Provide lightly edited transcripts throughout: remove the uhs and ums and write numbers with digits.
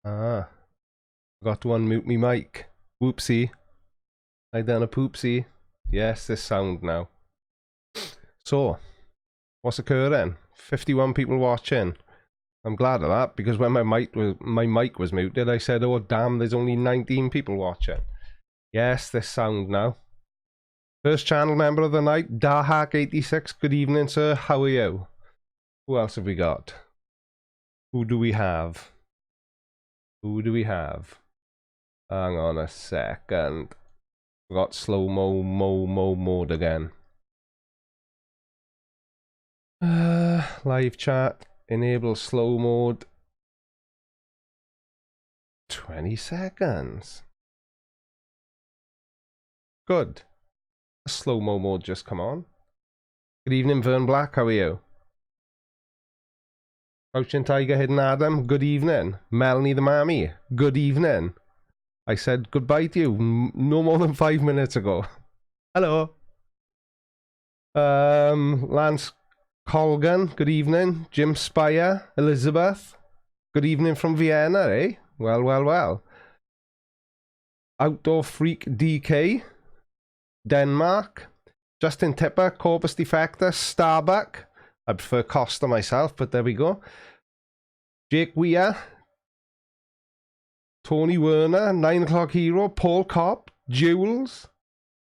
Ah, forgot to unmute me mic. Whoopsie. I done a poopsie. Yes, this sound now. So, what's occurring? 51 people watching. I'm glad of that, because when my mic was muted, I said, oh damn, there's only 19 people watching. Yes, this sound now. First channel member of the night, Dahak86. Good evening, sir. How are you? Who else have we got? Who do we have? Who do we have? Hang on a second. We got slow-mo mode again. Live chat. Enable slow mode. 20 seconds. Good. Slow-mo mode just come on. Good evening, Vern Black. How are you? Crouching Tiger, Hidden Adam. Good evening. Melanie the Mammy. Good evening. I said goodbye to you no more than 5 minutes ago. Hello. Lance Colgan. Good evening. Jim Spire. Elizabeth. Good evening from Vienna, eh? Well, well, well. Outdoor Freak DK. Denmark. Justin Tipper. Corpus Defector. Starbuck. I prefer Costa myself, but there we go. Jake Weir. Tony Werner. 9 O'Clock Hero. Paul Copp. Jules.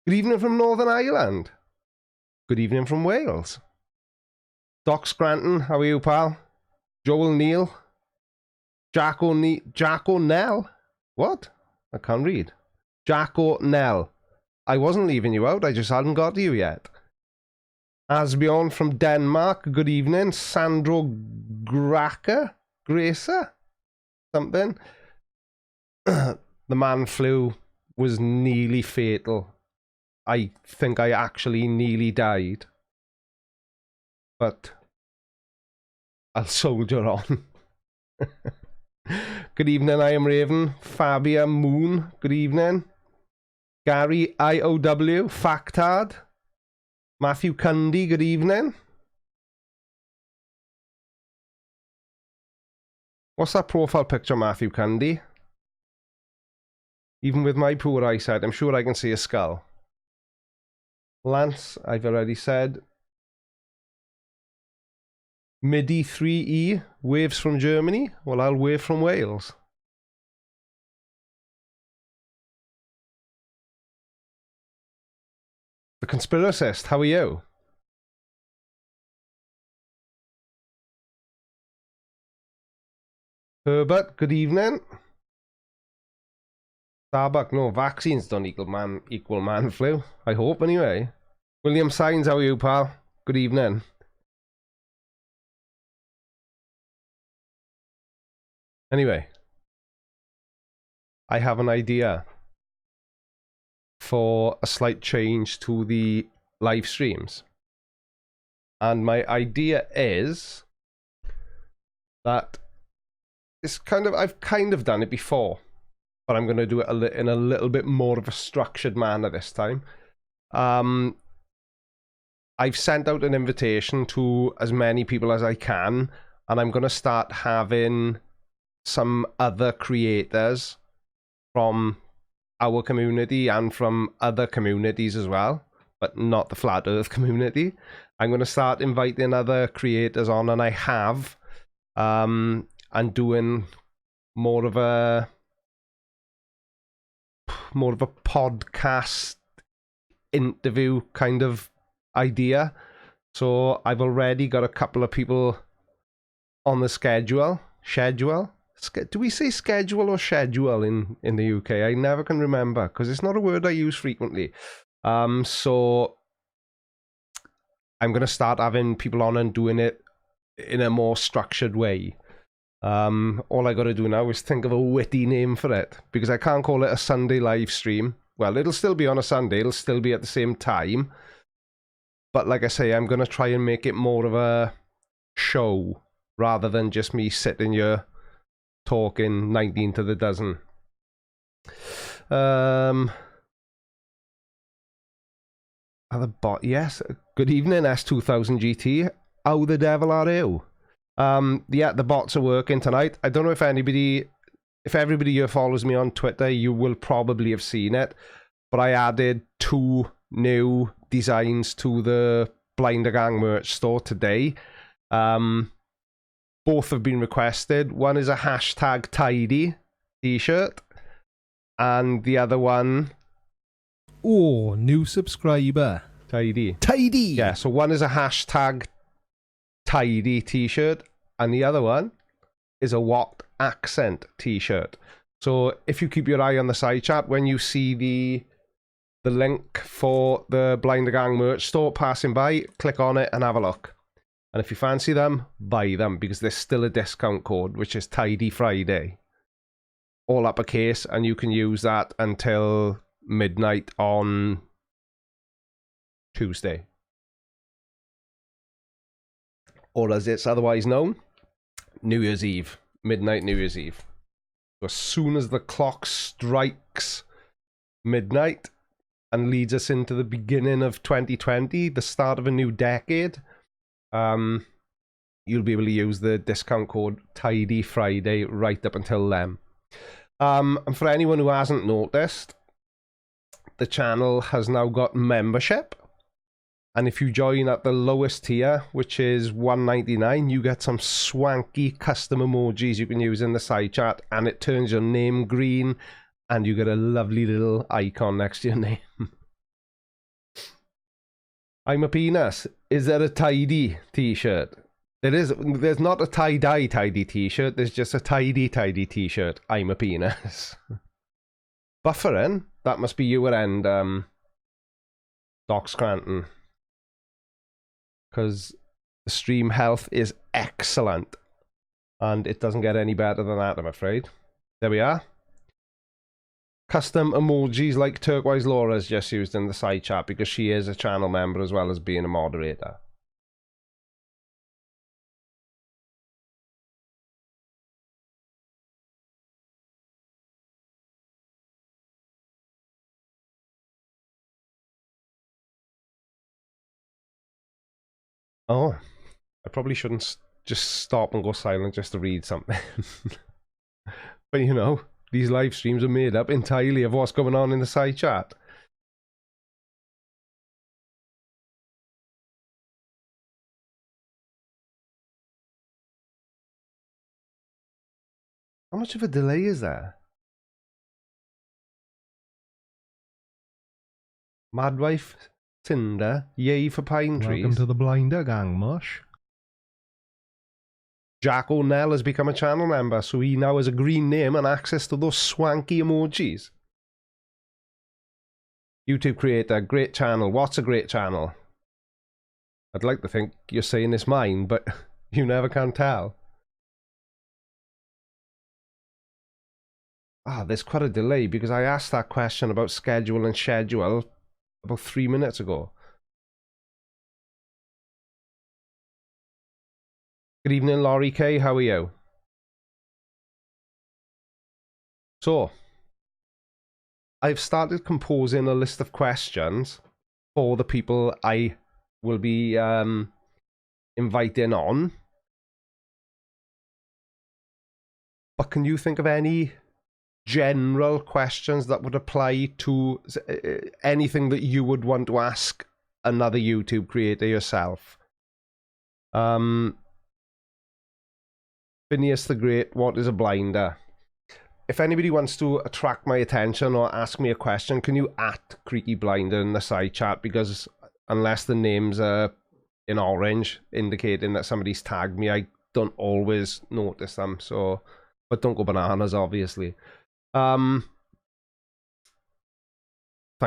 Good evening from Northern Ireland. Good evening from Wales. Doc Scranton. How are you, pal? Joel Neal. Jack O'Neill. What? I can't read. Jack O'Neill. I wasn't leaving you out. I just hadn't got to you yet. Asbjorn from Denmark. Good evening. Sandro Gracer? Something. The man flu was nearly fatal. I think I actually nearly died. But I'll soldier on. Good evening, I am Raven. Fabia Moon, good evening. Gary IOW, Factard. Matthew Cundy, good evening. What's that profile picture, Matthew Cundy? Even with my poor eyesight, I'm sure I can see a skull. Lance, I've already said. MIDI 3E, waves from Germany. Well, I'll wave from Wales. The Conspiracist, how are you? Herbert, good evening. Starbuck, no, vaccines don't equal man flu. I hope anyway. William Sainz, how are you, pal? Good evening. Anyway, I have an idea for a slight change to the live streams. And my idea is that I've kind of done it before, but I'm going to do it in a little bit more of a structured manner this time. I've sent out an invitation to as many people as I can, and I'm going to start having some other creators from our community and from other communities as well, but not the Flat Earth community. I'm going to start inviting other creators on, and I have, and doing more of a podcast interview kind of idea. So I've already got a couple of people on the schedule. Do we say schedule or schedule in the UK? I never can remember because it's not a word I use frequently. So I'm going to start having people on and doing it in a more structured way. All I got to do now is think of a witty name for it, because I can't call it a Sunday live stream. Well, it'll still be on a Sunday, it'll still be at the same time, but like I say, I'm going to try and make it more of a show rather than just me sitting here talking 19 to the dozen. Other bot, yes. Good evening, S2000 GT. How the devil are you? Yeah, the bots are working tonight. I don't know if everybody here follows me on Twitter, you will probably have seen it, but I added 2 new designs to the Blinder Gang merch store today. Both have been requested. One is a hashtag tidy t-shirt, and the other one... Oh, new subscriber. Tidy. Tidy! Yeah, so one is a hashtag tidy t-shirt, and the other one is a what accent t-shirt. So if you keep your eye on the side chat, when you see the link for the Blinder Gang merch store passing by, click on it and have a look. And if you fancy them, buy them, because there's still a discount code, which is Tidy Friday. All uppercase, and you can use that until midnight on Tuesday. Or as it's otherwise known, New Year's Eve. Midnight New Year's Eve. So as soon as the clock strikes midnight and leads us into the beginning of 2020, the start of a new decade, you'll be able to use the discount code Tidy Friday right up until then. And for anyone who hasn't noticed, the channel has now got membership. And if you join at the lowest tier, which is $1.99, you get some swanky custom emojis you can use in the side chat, and it turns your name green, and you get a lovely little icon next to your name. I'm a penis. Is there a tidy t-shirt? There's not a tie-dye tidy t-shirt, there's just a tidy t-shirt. I'm a penis. Buffering? That must be you at end, Doc Scranton. Because the stream health is excellent. And it doesn't get any better than that, I'm afraid. There we are. Custom emojis like Turquoise Laura's just used in the side chat, because she is a channel member as well as being a moderator. Oh, I probably shouldn't just stop and go silent just to read something. But you know, these live streams are made up entirely of what's going on in the side chat. How much of a delay is there? Madwife Tinder, yay for pine trees. Welcome to the Blinder Gang, mush. Jack O'Neill has become a channel member, so he now has a green name and access to those swanky emojis. YouTube creator, great channel. What's a great channel? I'd like to think you're saying it's mine, but you never can tell. There's quite a delay, because I asked that question about schedule and schedule about 3 minutes ago. Good evening, Laurie K. How are you? So, I've started composing a list of questions for the people I will be inviting on. But can you think of any general questions that would apply to anything that you would want to ask another YouTube creator yourself? Phineas the Great, what is a blinder? If anybody wants to attract my attention or ask me a question, can you @CreakyBlinder in the side chat? Because unless the names are in orange indicating that somebody's tagged me, I don't always notice them. So but don't go bananas, obviously. Thank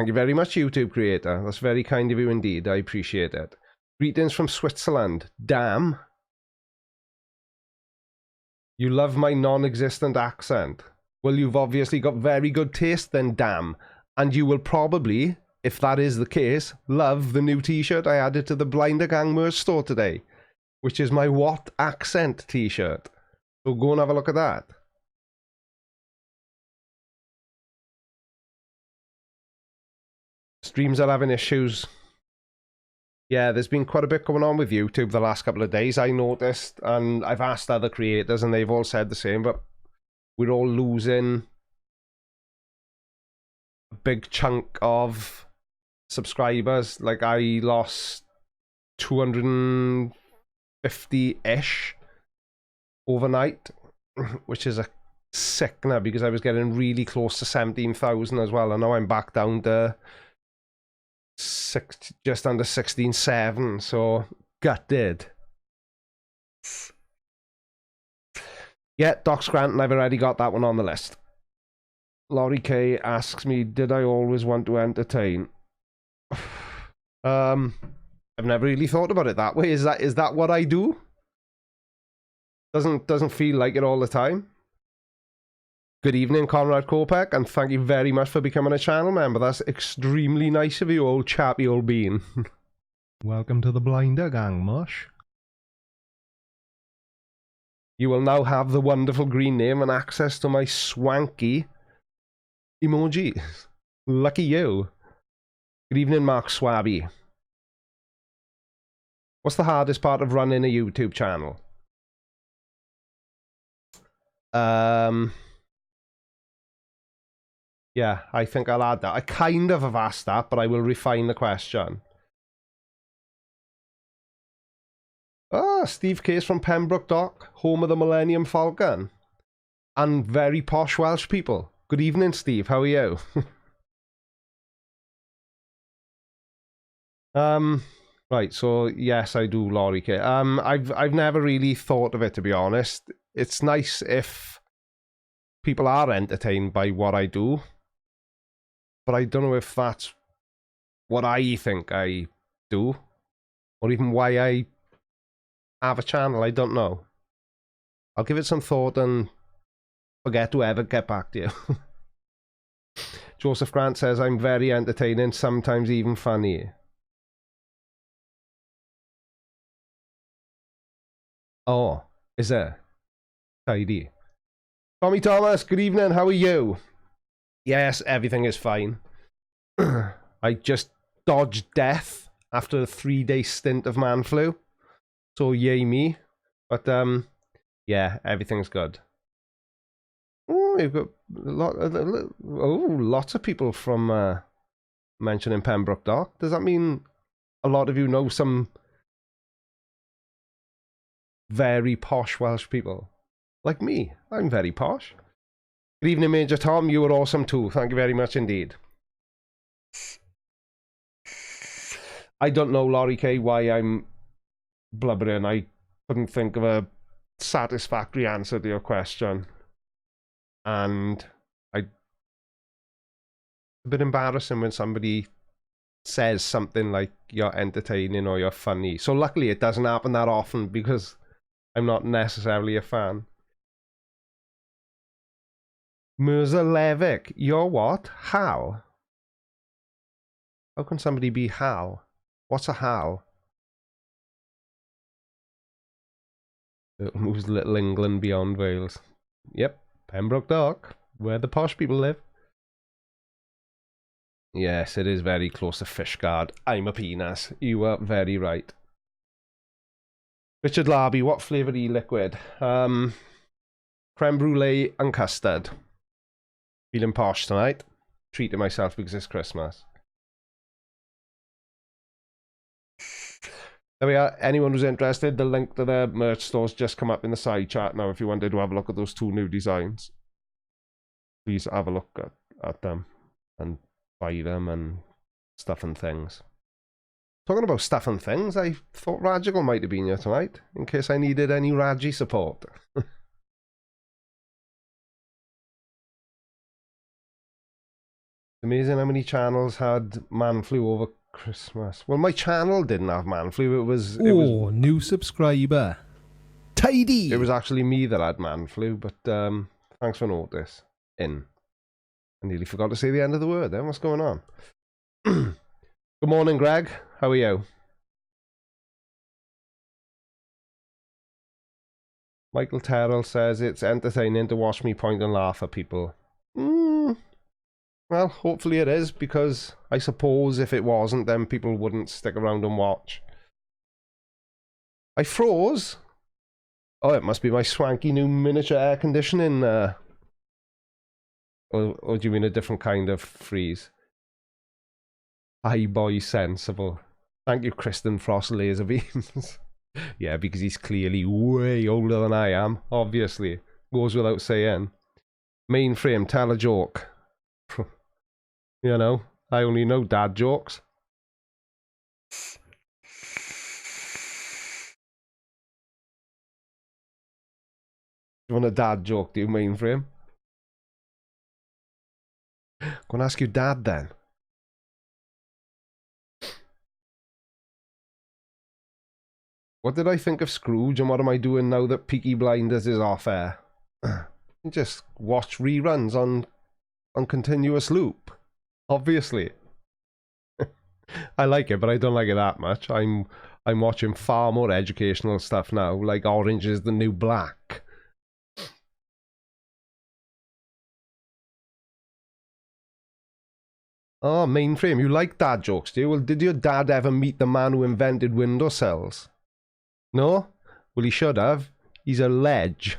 you very much, YouTube creator. That's very kind of you indeed. I appreciate it. Greetings from Switzerland. Damn. You love my non-existent accent. Well, you've obviously got very good taste then, damn. And you will probably, if that is the case, love the new t-shirt I added to the Blinder Gang merch store today, which is my What Accent t-shirt. So go and have a look at that. Streams are having issues. Yeah, there's been quite a bit going on with YouTube the last couple of days, I noticed, and I've asked other creators and they've all said the same, but we're all losing a big chunk of subscribers. Like, I lost 250-ish overnight, which is a sickener because I was getting really close to 17,000 as well, and now I'm back down to just under 16,700, so gutted. Yeah, Doc Scranton, I've already got that one on the list. Laurie K asks me, did I always want to entertain? I've never really thought about it that way. Is that what I do? Doesn't feel like it all the time. Good evening, Conrad Kopek, and thank you very much for becoming a channel member. That's extremely nice of you, old chappy old bean. Welcome to the Blinder Gang, Mush. You will now have the wonderful green name and access to my swanky emojis. Lucky you. Good evening, Mark Swabby. What's the hardest part of running a YouTube channel? Yeah, I think I'll add that. I kind of have asked that, but I will refine the question. Ah, Steve Case from Pembroke Dock, home of the Millennium Falcon. And very posh Welsh people. Good evening, Steve. How are you? Right, so yes, I do, Laurie K. I've never really thought of it, to be honest. It's nice if people are entertained by what I do, but I don't know if that's what I think I do, or even why I have a channel. I don't know. I'll give it some thought and forget to ever get back to you. Joseph Grant says, I'm very entertaining, sometimes even funny. Oh, is there? Tidy. Tommy Thomas, good evening, how are you? Yes, everything is fine. I just dodged death after a 3-day stint of man flu. So yay me. But yeah, everything's good. Oh, we've got lots of people from mentioning Pembroke Dock. Does that mean a lot of you know some very posh Welsh people? Like me, I'm very posh. Good evening, Major Tom. You were awesome too. Thank you very much indeed. I don't know, Laurie K, why I'm blubbering. I couldn't think of a satisfactory answer to your question. And it's a bit embarrassing when somebody says something like you're entertaining or you're funny. So luckily it doesn't happen that often because I'm not necessarily a fan. Mirza Levick, you're what? Hal? How can somebody be Hal? What's a Hal? It moves Little England beyond Wales. Yep, Pembroke Dock, where the posh people live. Yes, it is very close to Fishguard. I'm a penis. You are very right. Richard Larby, what flavour e-liquid? Creme brulee and custard. Feeling posh tonight. Treating myself because it's Christmas. There we are. Anyone who's interested, the link to the merch store's just come up in the side chat now if you wanted to have a look at those 2 new designs. Please have a look at them and buy them and stuff and things. Talking about stuff and things, I thought Rajigal might have been here tonight in case I needed any Raji support. Amazing how many channels had man flu over Christmas. Well, my channel didn't have man flu. It was new subscriber. Tidy. it was actually me that had man flu. But thanks for notice. I nearly forgot to say the end of the word. Then what's going on? Good morning, Greg. How are you? Michael Terrell says it's entertaining to watch me point and laugh at people. Well, hopefully it is, because I suppose if it wasn't, then people wouldn't stick around and watch. I froze. Oh, it must be my swanky new miniature air conditioning. Or do you mean a different kind of freeze? Hi, boy, sensible. Thank you, Kristen Frost Laser Beams. Yeah, because he's clearly way older than I am, obviously. Goes without saying. Mainframe, tell a joke. You know, I only know dad jokes. You want a dad joke, do you, Mainframe? Go and ask your dad then. What did I think of Scrooge, and what am I doing now that Peaky Blinders is off air? Just watch reruns on continuous loop. Obviously. I like it, but I don't like it that much. I'm watching far more educational stuff now, like Orange is the New Black. Oh, Mainframe, you like dad jokes, do you? Well, did your dad ever meet the man who invented windowsills? No? Well, he should have. He's a ledge.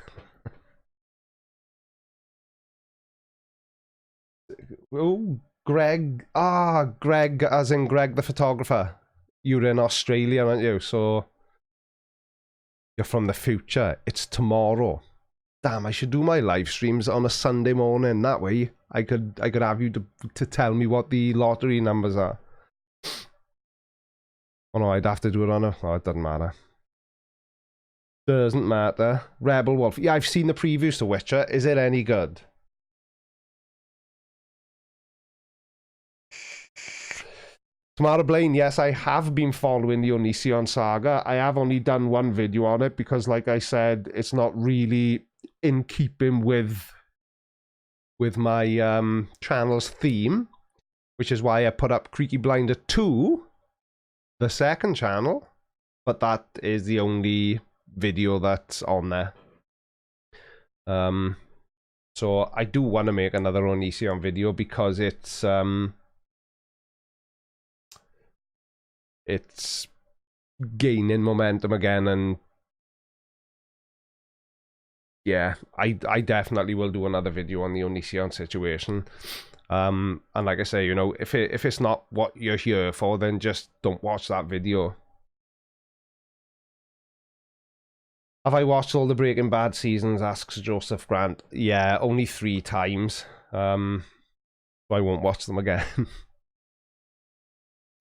Oh, Greg. Ah, Greg, as in Greg the photographer. You're in Australia, aren't you? So you're from the future. It's tomorrow. Damn, I should do my live streams on a Sunday morning. That way, I could have you to tell me what the lottery numbers are. Oh no, I'd have to do it on a... Oh, it doesn't matter. Doesn't matter. Rebel Wolf. Yeah, I've seen the previews to Witcher. Is it any good? Tamara Blaine, yes, I have been following the Onision saga. I have only done one video on it because, like I said, it's not really in keeping with my channel's theme, which is why I put up Creaky Blinder 2, the second channel, but that is the only video that's on there. So I do want to make another Onision video because it's gaining momentum again, and yeah, I definitely will do another video on the Onision situation. And like I say, you know, if it's not what you're here for, then just don't watch that video. Have I watched all the Breaking Bad seasons? Asks Joseph Grant. Yeah, only 3 times. So I won't watch them again.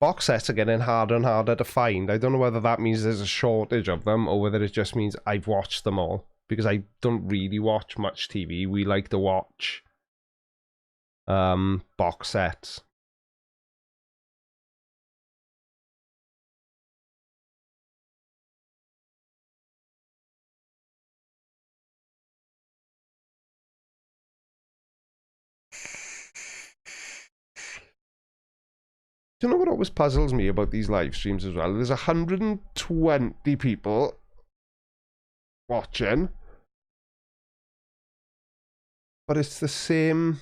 Box sets are getting harder and harder to find. I don't know whether that means there's a shortage of them or whether it just means I've watched them all. Because I don't really watch much TV. We like to watch box sets. Do you know what always puzzles me about these live streams as well? There's 120 people watching, but it's the same.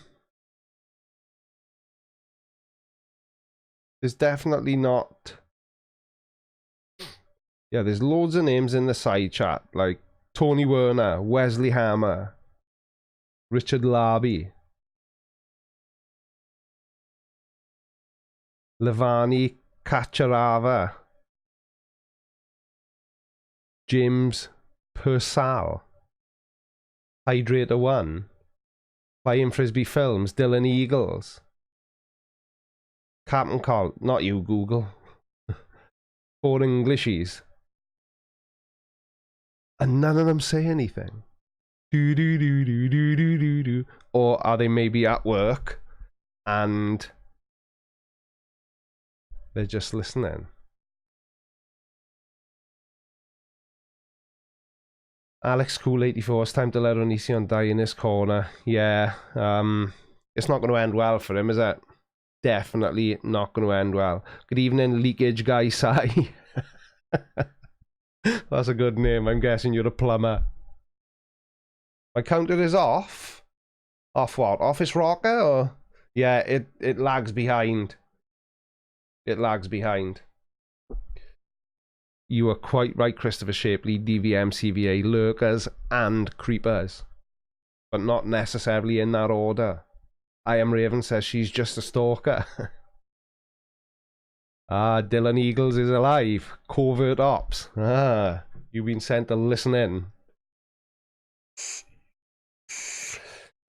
There's definitely not. Yeah, there's loads of names in the side chat, like Tony Werner, Wesley Hammer, Richard Larby, Levani Kacharava, James Purcell, Hydrator 1, Flying Frisbee Films, Dylan Eagles, Captain Call, not you, Google, 4 Englishies, and none of them say anything. Or are they maybe at work and they're just listening. Alex Cool 84, it's time to let Onision die in his corner. Yeah, it's not going to end well for him, is it? Definitely not going to end well. Good evening, Leakage Guy Sai. That's a good name. I'm guessing you're a plumber. My counter is off. Off what? Office Rocker? Or? Yeah, it lags behind. It lags behind. You are quite right, Christopher Shapley. DVM, CVA, lurkers, and creepers. But not necessarily in that order. I Am Raven says she's just a stalker. Ah, Dylan Eagles is alive. Covert ops. Ah, you've been sent to listen in.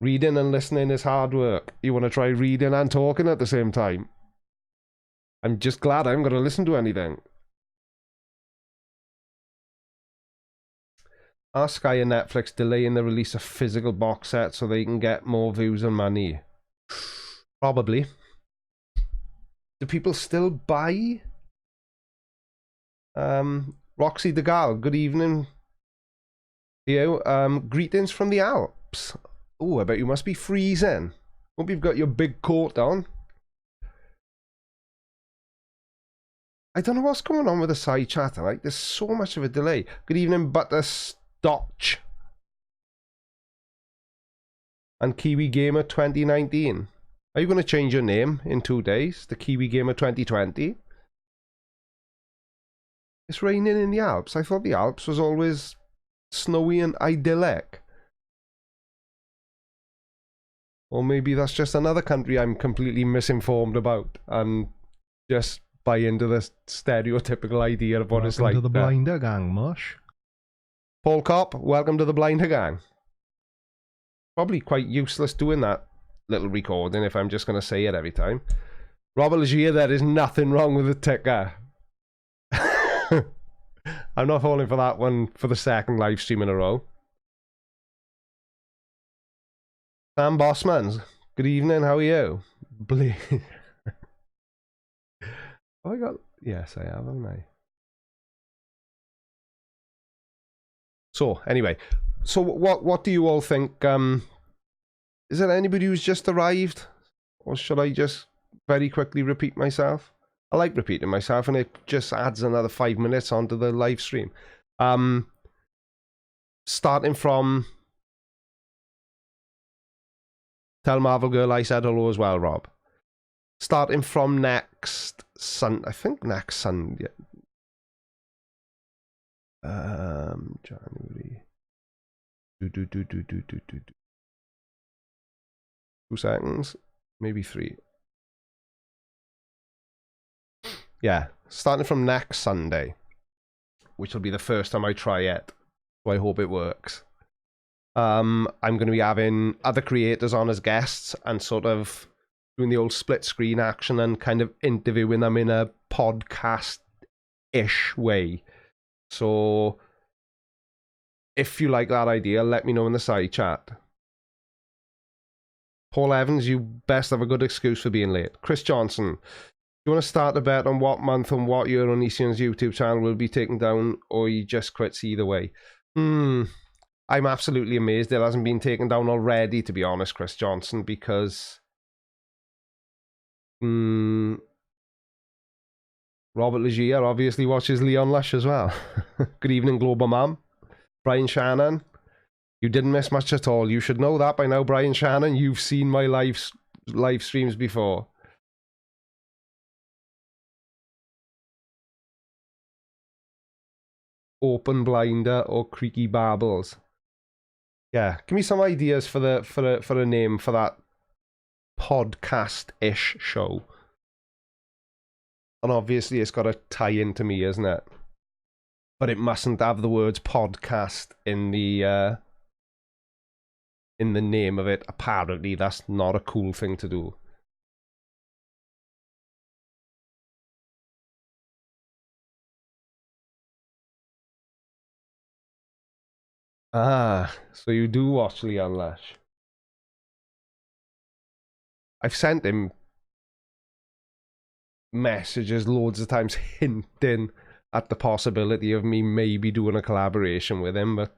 Reading and listening is hard work. You want to try reading and talking at the same time? I'm just glad I'm going to listen to anything. Are Sky and Netflix delaying the release of physical box sets so they can get more views and money? Probably. Do people still buy? Roxy DeGal, good evening. You, greetings from the Alps. Oh, I bet you must be freezing. Hope you've got your big coat on. I don't know what's going on with the side chat. Like, there's so much of a delay. Good evening, Butterstotch. And Kiwi Gamer 2019. Are you going to change your name in 2 days? The Kiwi Gamer 2020? It's raining in the Alps. I thought the Alps was always snowy and idyllic. Or maybe that's just another country I'm completely misinformed about and just buy into this stereotypical idea of what it's like. Welcome to the Blinder Gang, Mush. Paul Kopp, welcome to the Blinder Gang. Probably quite useless doing that little recording if I'm just going to say it every time. Robert Legier, there is nothing wrong with the ticker. I'm not falling for that one for the second live stream in a row. Sam Bossmans, good evening, how are you? Oh, I got... Yes, I have, haven't I? So, anyway. So, what do you all think? Is there anybody who's just arrived? Or should I just very quickly repeat myself? I like repeating myself, and it just adds another 5 minutes onto the live stream. Starting from... Tell Marvel Girl I said hello as well, Rob. Starting from next Sunday, I think next Sunday. January. 2 seconds, maybe 3. Yeah, starting from next Sunday, which will be the first time I try it. So I hope it works. I'm going to be having other creators on as guests and sort of doing the old split screen action and kind of interviewing them in a podcast-ish way. So if you like that idea, let me know in the side chat. Paul Evans, you best have a good excuse for being late. Chris Johnson, you want to start a bet on what month and what year Onision's YouTube channel will be taken down, or you just quits either way? I'm absolutely amazed it hasn't been taken down already, to be honest, Chris Johnson, because Robert Legier obviously watches Leon Lush as well. Good evening, Global Mom. Brian Shannon, you didn't miss much at all. You should know that by now, Brian Shannon. You've seen my live streams before. Open Blinder or Creaky Babbles. Yeah, give me some ideas for a name for that podcast-ish show. And obviously it's got to tie into me, isn't it? But it mustn't have the words podcast in the name of it. Apparently that's not a cool thing to do. Ah, so you do watch Leon Lush. I've sent him messages loads of times hinting at the possibility of me maybe doing a collaboration with him, but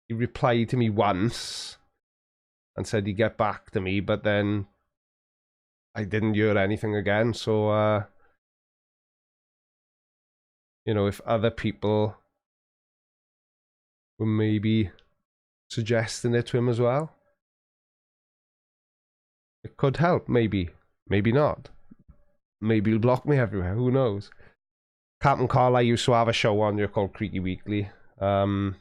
he replied to me once and said he'd get back to me, but then I didn't hear anything again. So you know, if other people were maybe suggesting it to him as well, it could help. Maybe not. Maybe he'll block me everywhere, who knows. Captain Carl, I used to have a show on here called Creaky Weekly, so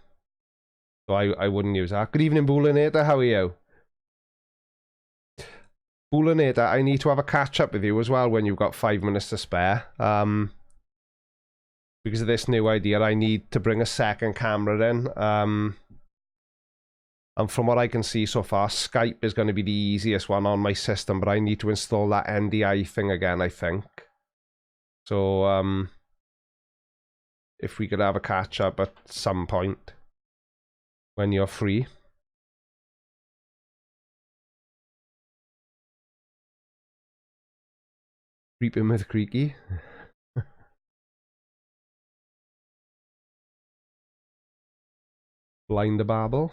I wouldn't use that. Good evening, Boolinator, how are you? Boolinator, I need to have a catch up with you as well when you've got 5 minutes to spare. Because of this new idea, I need to bring a second camera in. And from what I can see so far, Skype is going to be the easiest one on my system, but I need to install that NDI thing again, I think. So, if we could have a catch up at some point when you're free. Creeping with Creaky. Blinder babble.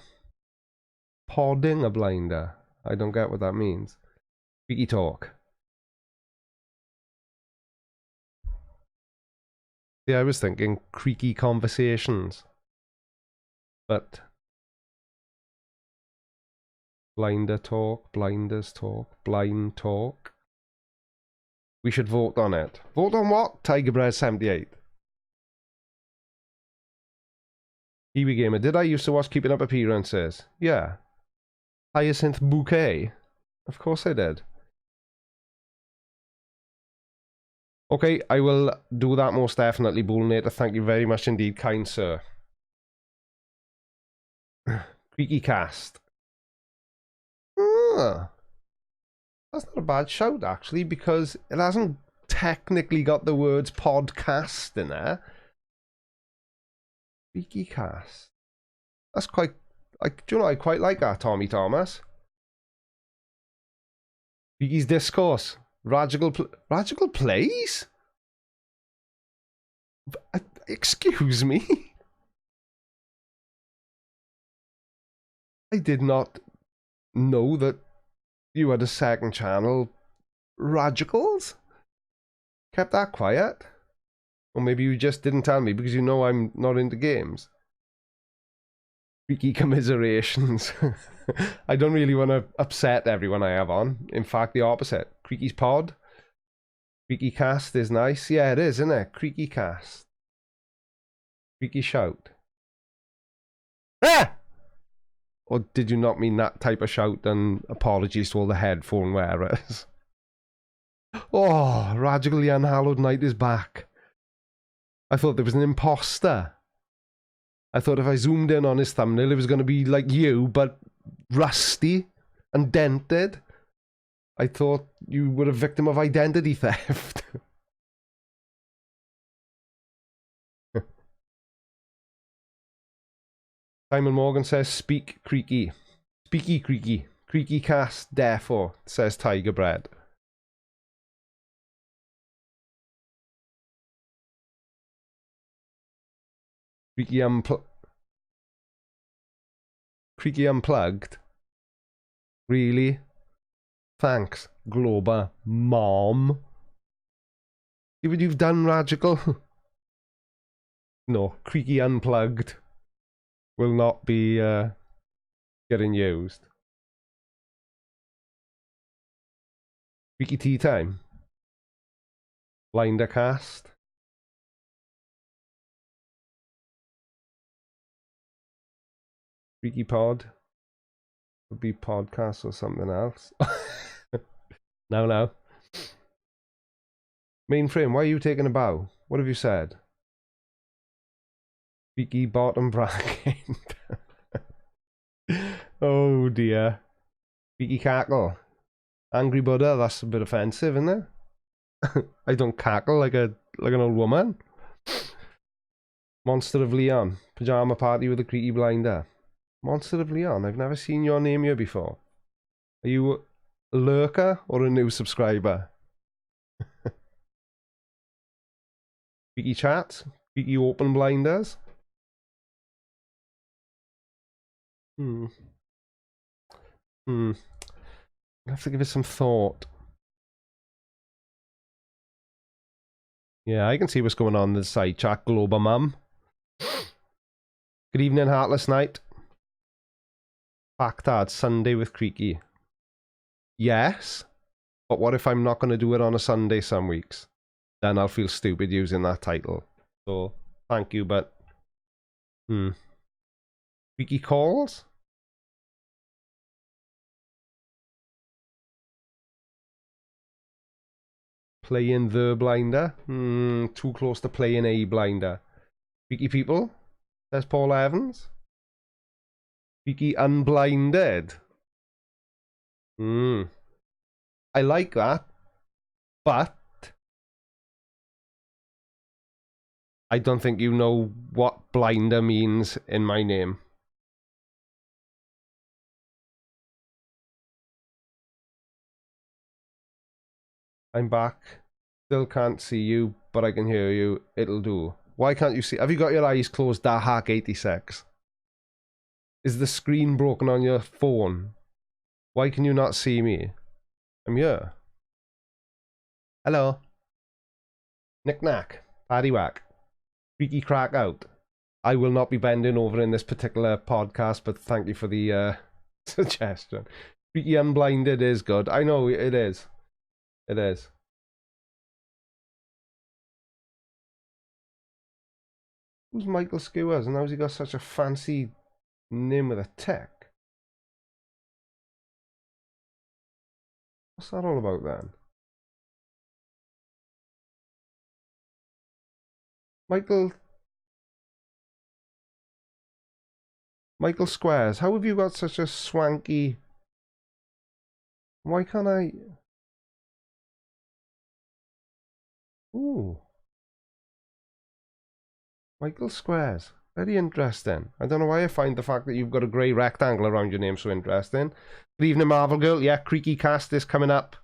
Podding a blinder. I don't get what that means. Creaky talk. Yeah, I was thinking creaky conversations. But blinder talk, blinders talk, blind talk. We should vote on it. Vote on what? TigerBread78. Kiwi Gamer. Did I used to watch Keeping Up Appearances? Yeah. Hyacinth Bouquet. Of course I did. Okay, I will do that most definitely, Bullnator. Thank you very much indeed, kind sir. Creaky cast. Ah, that's not a bad shout, actually, because it hasn't technically got the words podcast in there. Creaky cast. That's quite... Like, do you know, I quite like that, Tommy Thomas. Creaky's Discourse. Radical Plays? Excuse me? I did not know that you had a second channel. Radicals? Kept that quiet? Or maybe you just didn't tell me because you know I'm not into games. Creaky commiserations. I don't really want to upset everyone I have on. In fact, the opposite. Creaky's pod. Creaky cast is nice. Yeah, it is, isn't it? Creaky cast. Creaky shout. Ah! Or did you not mean that type of shout? And apologies to all the headphone wearers. Oh, Radically Unhallowed Night is back. I thought there was an imposter. I thought if I zoomed in on his thumbnail, it was going to be like you, but rusty and dented. I thought you were a victim of identity theft. Simon Morgan says, speak creaky. Speaky creaky. Creaky cast, therefore, says Tiger Bread. Creaky Unplugged? Really? Thanks, Globa Mom. See what you've done, Radical? No, Creaky Unplugged will not be getting used. Creaky Tea Time. Blinder cast. Creaky Pod. Would be podcast or something else. No. Mainframe, why are you taking a bow? What have you said? Creaky bottom bracket. Oh dear. Creaky cackle. Angry Buddha, that's a bit offensive, isn't it? I don't cackle like an old woman. Monster of Leon. Pajama party with a creaky blinder. Monster of Leon, I've never seen your name here before. Are you a lurker or a new subscriber? Creaky chat? Creaky open blinders? Hmm. I'll have to give it some thought. Yeah, I can see what's going on in the side chat. Global Mum. Good evening, Heartless Night. Factard, Sunday with Creaky. Yes, but what if I'm not going to do it on a Sunday some weeks? Then I'll feel stupid using that title. So, thank you, but... Creaky calls? Playing the blinder? Too close to playing a blinder. Creaky people? Says Paul Evans. Creaky unblinded. I like that, but I don't think you know what blinder means in my name. I'm back. Still can't see you, but I can hear you. It'll do. Why can't you see? Have you got your eyes closed, Dahak86? Is the screen broken on your phone? Why can you not see me? I'm here. Hello. Knick-knack. Paddywhack. Creaky crack out. I will not be bending over in this particular podcast, but thank you for the suggestion. Creaky unblinded is good. I know it is. It is. Who's Michael Skewers, and how's he got such a fancy name with a tech? What's that all about then? Michael Squares, how have you got such a swanky... Why can't I... Ooh. Michael Squares. Very interesting. I don't know why I find the fact that you've got a grey rectangle around your name so interesting. Good evening, Marvel Girl. Yeah, Creaky Cast is coming up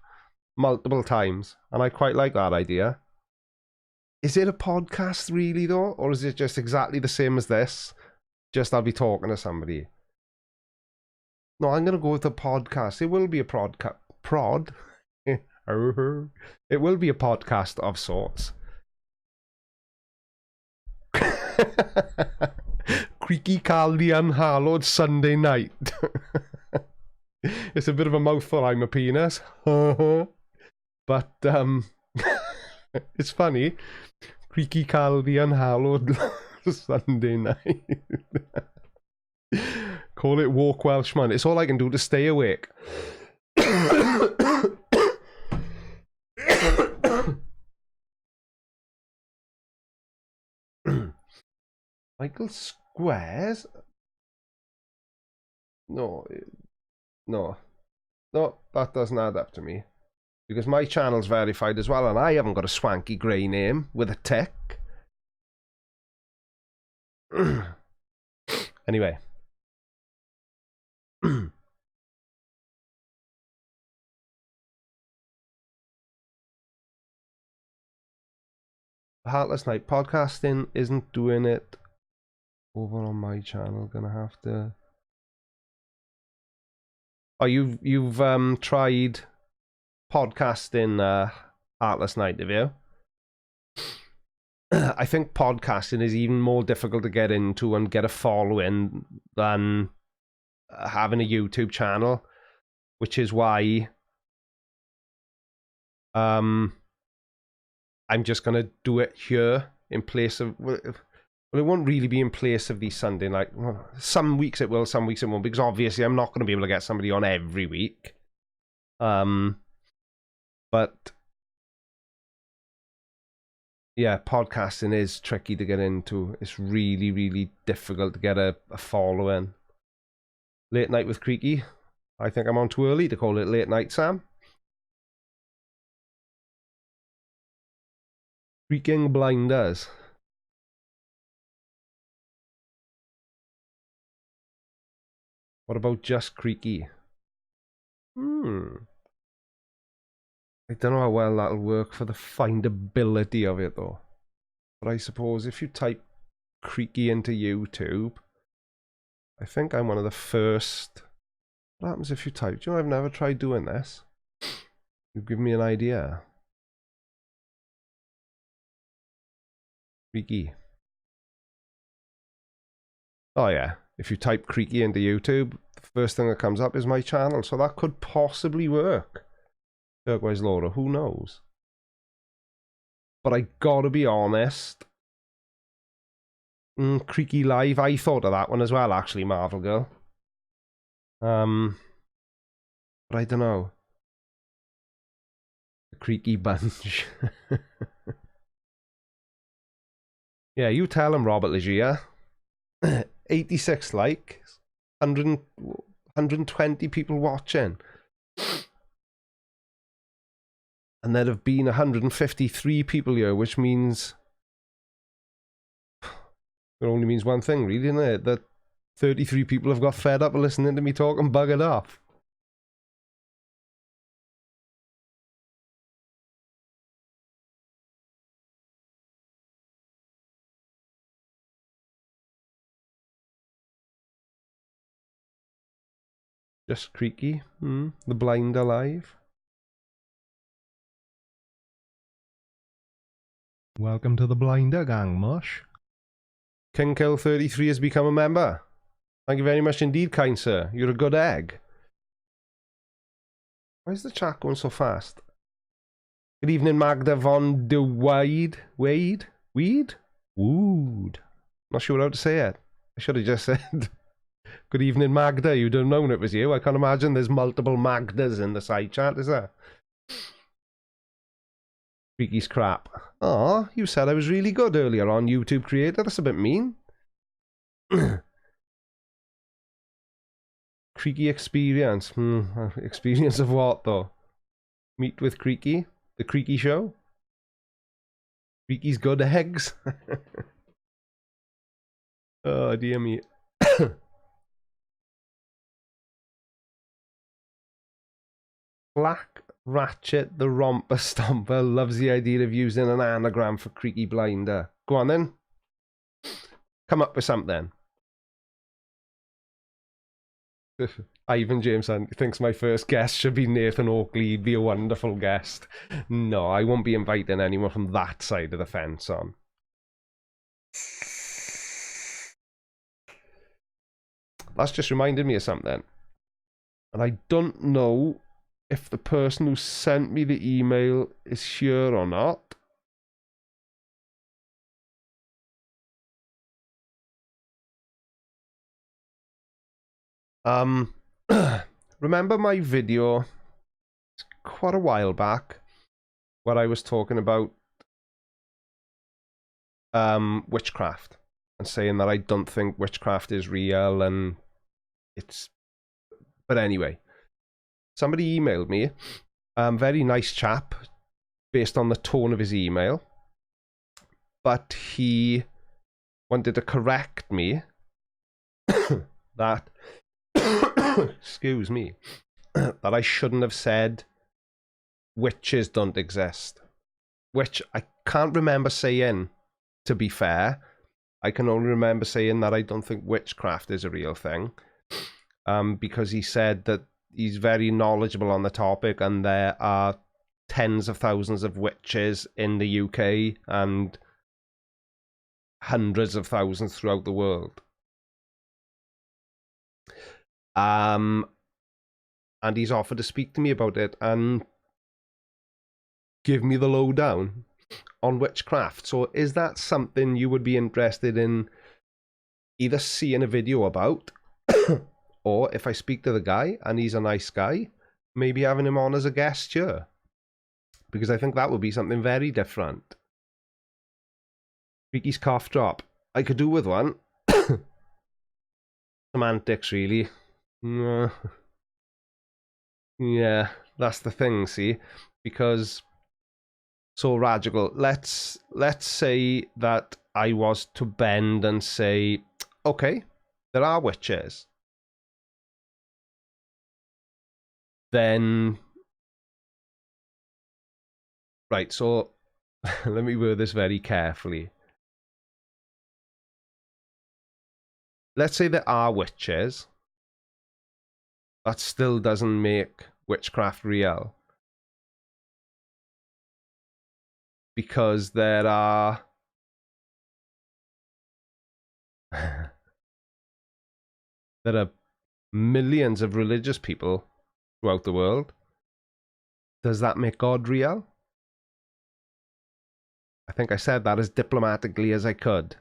multiple times, and I quite like that idea. Is it a podcast really, though? Or is it just exactly the same as this? Just I'll be talking to somebody. No, I'm going to go with a podcast. It will be a prod. It will be a podcast of sorts. Creaky Carl the Unhallowed Sunday night. It's a bit of a mouthful, I'm a penis. But, it's funny. Creaky Carl the Unhallowed Sunday night. Call it Walk Welshman. It's all I can do to stay awake. Michael Squares? No, that doesn't add up to me. Because my channel's verified as well, and I haven't got a swanky grey name with a tick. Anyway. Heartless Night podcasting isn't doing it over on my channel. Gonna have to... Oh, you've tried podcasting Heartless Night, have you? I think podcasting is even more difficult to get into and get a following than having a YouTube channel, which is why I'm just gonna do it here in place of... Well, it won't really be in place of these Sunday night. Well, some weeks it will, some weeks it won't, because obviously I'm not going to be able to get somebody on every week. But yeah, podcasting is tricky to get into. It's really, really difficult to get a following. Late night with Creaky. I think I'm on too early to call it late night, Sam. Creaking blinders. What about just Creaky? I don't know how well that'll work for the findability of it though. But I suppose if you type creaky into YouTube, I think I'm one of the first. What happens if you type? Do you know, I've never tried doing this. You've given me an idea. Creaky. Oh yeah, if you type creaky into YouTube, the first thing that comes up is my channel, so that could possibly work. Turquoise Laura, who knows? But I gotta be honest. Creaky Live, I thought of that one as well, actually, Marvel Girl. But I don't know. The Creaky Bunch. Yeah, you tell him, Robert Legia. 86 likes, 120 people watching. And there have been 153 people here, which means it only means one thing, really, isn't it? That 33 people have got fed up of listening to me talk and buggered off. Just creaky. The blind alive. Welcome to the Blinder Gang, Mush. KingKill33 has become a member. Thank you very much indeed, kind sir. You're a good egg. Why is the chat going so fast? Good evening, Magda von de Wade. Weed? Wood. Not sure how to say it. I should have just said, good evening, Magda. You'd have known it was you. I can't imagine there's multiple Magdas in the side chat, is there? Freaky's crap. Aw, you said I was really good earlier on, YouTube creator. That's a bit mean. Creaky experience. Experience of what, though? Meet with Creaky? The Creaky Show? Creaky's good eggs? Oh, dear me. Black Ratchet the Romper Stomper loves the idea of using an anagram for Creaky Blinder. Go on then. Come up with something. Ivan Jameson thinks my first guest should be Nathan Oakley. He'd be a wonderful guest. No, I won't be inviting anyone from that side of the fence on. That's just reminded me of something. And I don't know if the person who sent me the email is here or not. Remember my video quite a while back where I was talking about witchcraft and saying that I don't think witchcraft is real and it's... But anyway, somebody emailed me, very nice chap based on the tone of his email, but he wanted to correct me that excuse me, that I shouldn't have said witches don't exist, which I can't remember saying, to be fair. I can only remember saying that I don't think witchcraft is a real thing, because he said that he's very knowledgeable on the topic and there are tens of thousands of witches in the UK and hundreds of thousands throughout the world. And he's offered to speak to me about it and give me the lowdown on witchcraft. So is that something you would be interested in either seeing a video about, or if I speak to the guy and he's a nice guy, maybe having him on as a guest here? Because I think that would be something very different. Freaky's cough drop. I could do with one. Semantics, really. Yeah, that's the thing, see? Because, so radical. Let's say that I was to bend and say, okay, there are witches. then... Right, so let me word this very carefully. Let's say there are witches. That still doesn't make witchcraft real. Because there are... there are millions of religious people throughout the world. Does that make God real? I think I said that as diplomatically as I could.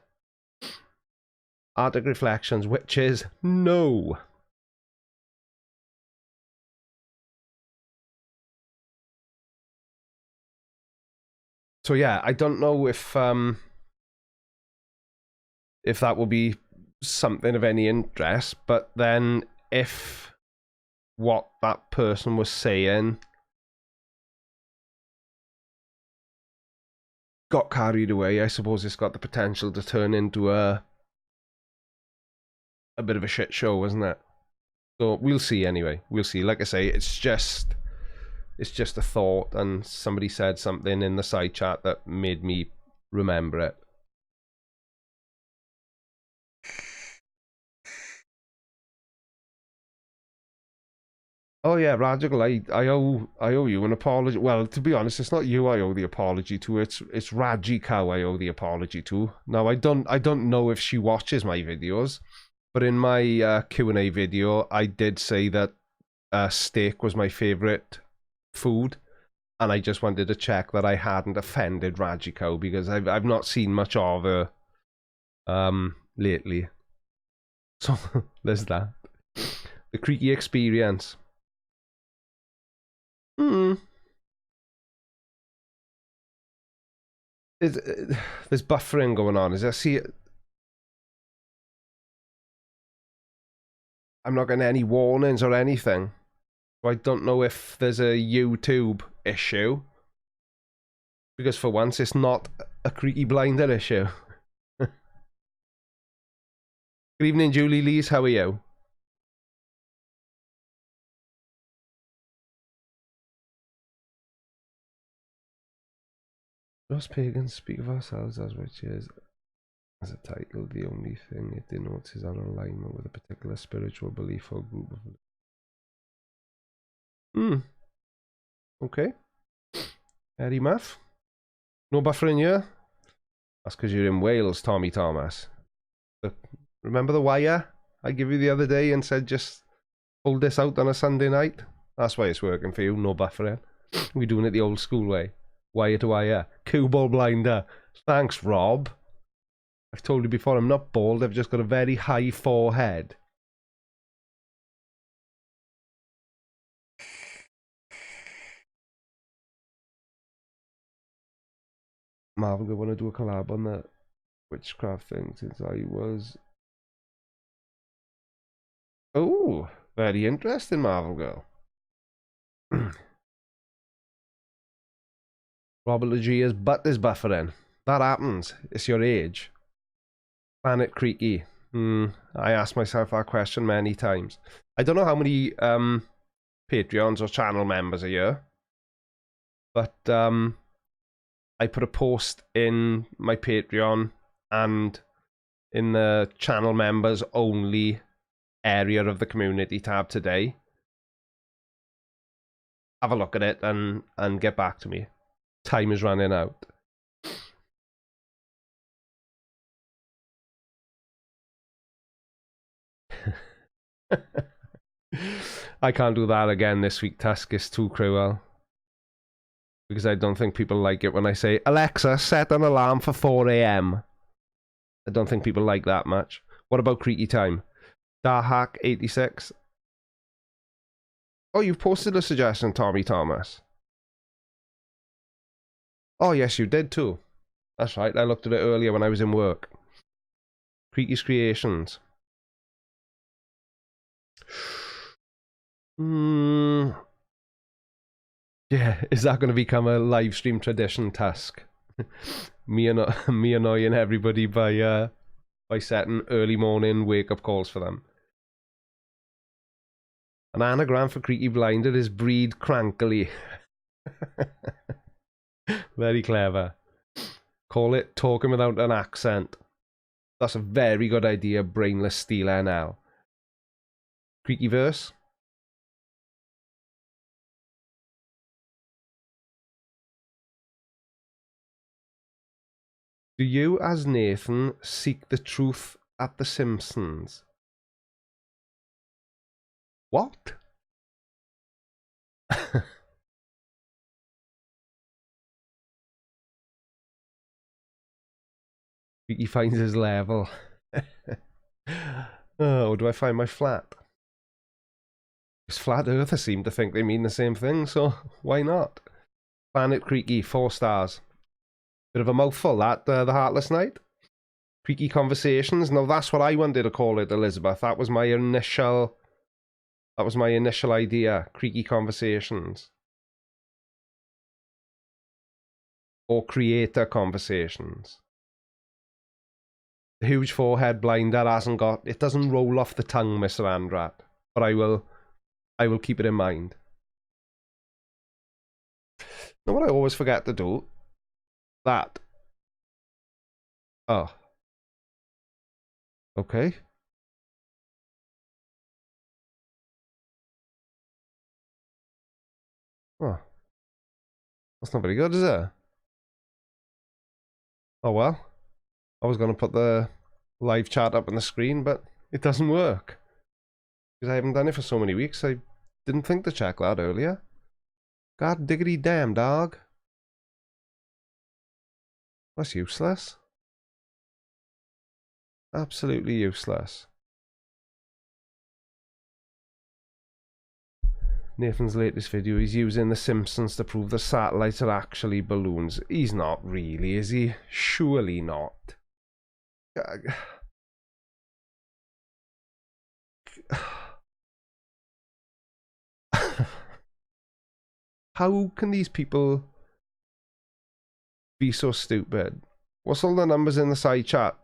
Arctic Reflections, witches, no. So yeah, I don't know if that will be something of any interest, but then if what that person was saying got carried away, I suppose it's got the potential to turn into a bit of a shit show, isn't it? So we'll see anyway. We'll see. Like I say, it's just a thought, and somebody said something in the side chat that made me remember it. Oh yeah, Radical, I owe you an apology. Well, to be honest, it's not you I owe the apology to. It's Radical I owe the apology to. Now I don't know if she watches my videos, but in my Q&A video, I did say that steak was my favorite food, and I just wanted to check that I hadn't offended Radical, because I've not seen much of her lately. So there's that. The creaky experience. There's buffering going on. Is there? See, I'm not getting any warnings or anything. So I don't know if there's a YouTube issue. Because for once, it's not a creaky blinder issue. Good evening, Julie Lees. How are you? Us pagans speak of ourselves as witches. As a title, the only thing it denotes is our alignment with a particular spiritual belief or group of... Okay. Eddie Muff. No buffering here? That's because you're in Wales, Tommy Thomas. Remember the wire I gave you the other day and said just hold this out on a Sunday night? That's why it's working for you, no buffering. We're doing it the old school way. Wire to wire. Cue ball blinder. Thanks, Rob. I've told you before, I'm not bald, I've just got a very high forehead. Marvin, I want to do a collab on that witchcraft thing since I was... Oh, very interesting, Marvel Girl. Robert Legia's butt is buffering. That happens. It's your age. Planet Creaky. I asked myself that question many times. I don't know how many Patreons or channel members are here, but I put a post in my Patreon and in the channel members only area of the community tab today. Have a look at it and get back to me. Time is running out. I can't do that again this week. Task is too cruel. Because I don't think people like it when I say, Alexa, set an alarm for 4 AM. I don't think people like that much. What about Creaky Time? Darhack86. Oh, you've posted a suggestion, Tommy Thomas. Oh, yes, you did too. That's right, I looked at it earlier when I was in work. Creaky's Creations. Yeah, is that going to become a live stream tradition task? me annoying everybody by setting early morning wake up calls for them. An anagram for Creaky Blinder is breed crankily. Very clever. Call it talking without an accent. That's a very good idea, Brainless Steel NL. Creaky verse. Do you, as Nathan, seek the truth at The Simpsons? What? He finds his level. Oh, do I find my flat? Because flat earthers seem to think they mean the same thing, so why not? Planet Creaky, 4 stars. Bit of a mouthful, that, the Heartless Night. Creaky Conversations. No, that's what I wanted to call it, Elizabeth. That was my initial idea. Creaky Conversations. Or Creator Conversations. The huge forehead blinder hasn't got... It doesn't roll off the tongue, Mr. Andrat. But I will keep it in mind. You know what I always forget to do? That. Oh. Okay. Oh. That's not very good, is it? Oh well. I was going to put the live chat up on the screen, but it doesn't work. Because I haven't done it for so many weeks, I didn't think to check that earlier. God diggity damn, dog. That's useless. Absolutely useless. Nathan's latest video, he's using The Simpsons to prove the satellites are actually balloons. He's not really, is he? Surely not. How can these people be so stupid? What's all the numbers in the side chat?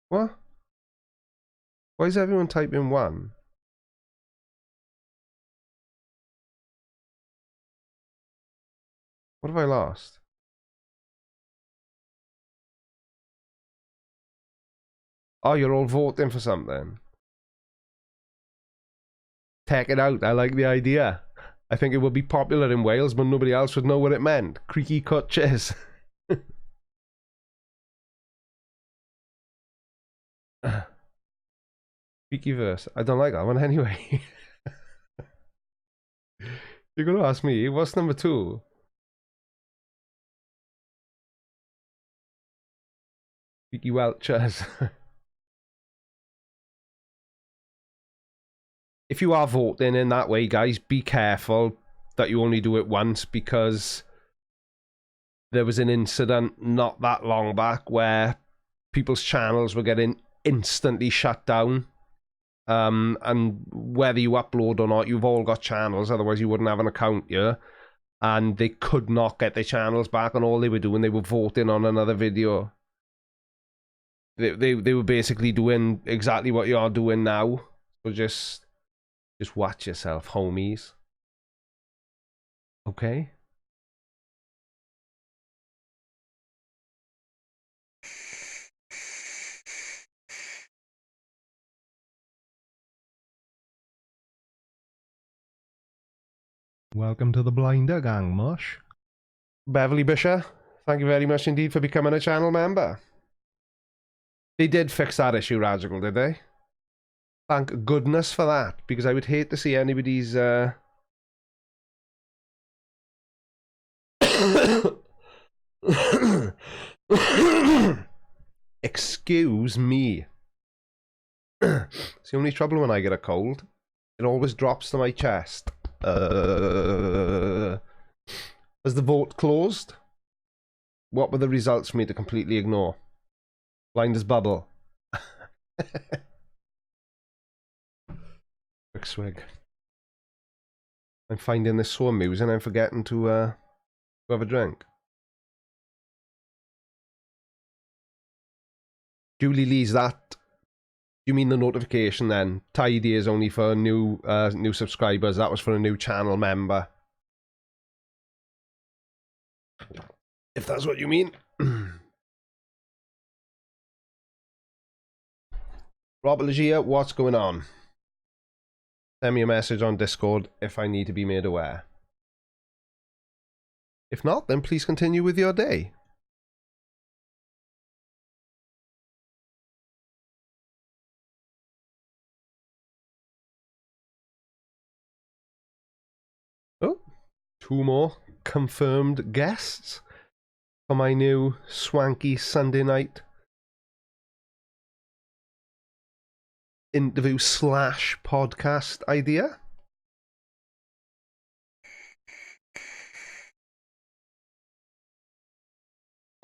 What? Why is everyone typing 1? What have I lost? Oh, you're all voting for something. Take it out. I like the idea. I think it would be popular in Wales, but nobody else would know what it meant. Creaky cutches. Creaky verse. I don't like that one anyway. You're going to ask me, what's number 2? Creaky Welchers. If you are voting in that way, guys, be careful that you only do it once, because there was an incident not that long back where people's channels were getting instantly shut down. And whether you upload or not, you've all got channels, otherwise you wouldn't have an account here. And they could not get their channels back, and all they were doing, they were voting on another video. They were basically doing exactly what you're doing now. So just watch yourself, homies. Okay? Welcome to the Blinder Gang, Mush. Beverly Bishop, thank you very much indeed for becoming a channel member. They did fix that issue, Radical, did they? Thank goodness for that, because I would hate to see anybody's... Excuse me. It's the only trouble when I get a cold. It always drops to my chest. Has the vote closed? What were the results for me to completely ignore? Blind as bubble. Quick swig. I'm finding this so amusing, I'm forgetting to have a drink. Julie Lee's that. You mean the notification then? Tidy is only for new subscribers. That was for a new channel member. If that's what you mean. Robert Legia, what's going on? Send me a message on Discord if I need to be made aware. If not, then please continue with your day. Oh, 2 more confirmed guests for my new swanky Sunday night interview / podcast idea.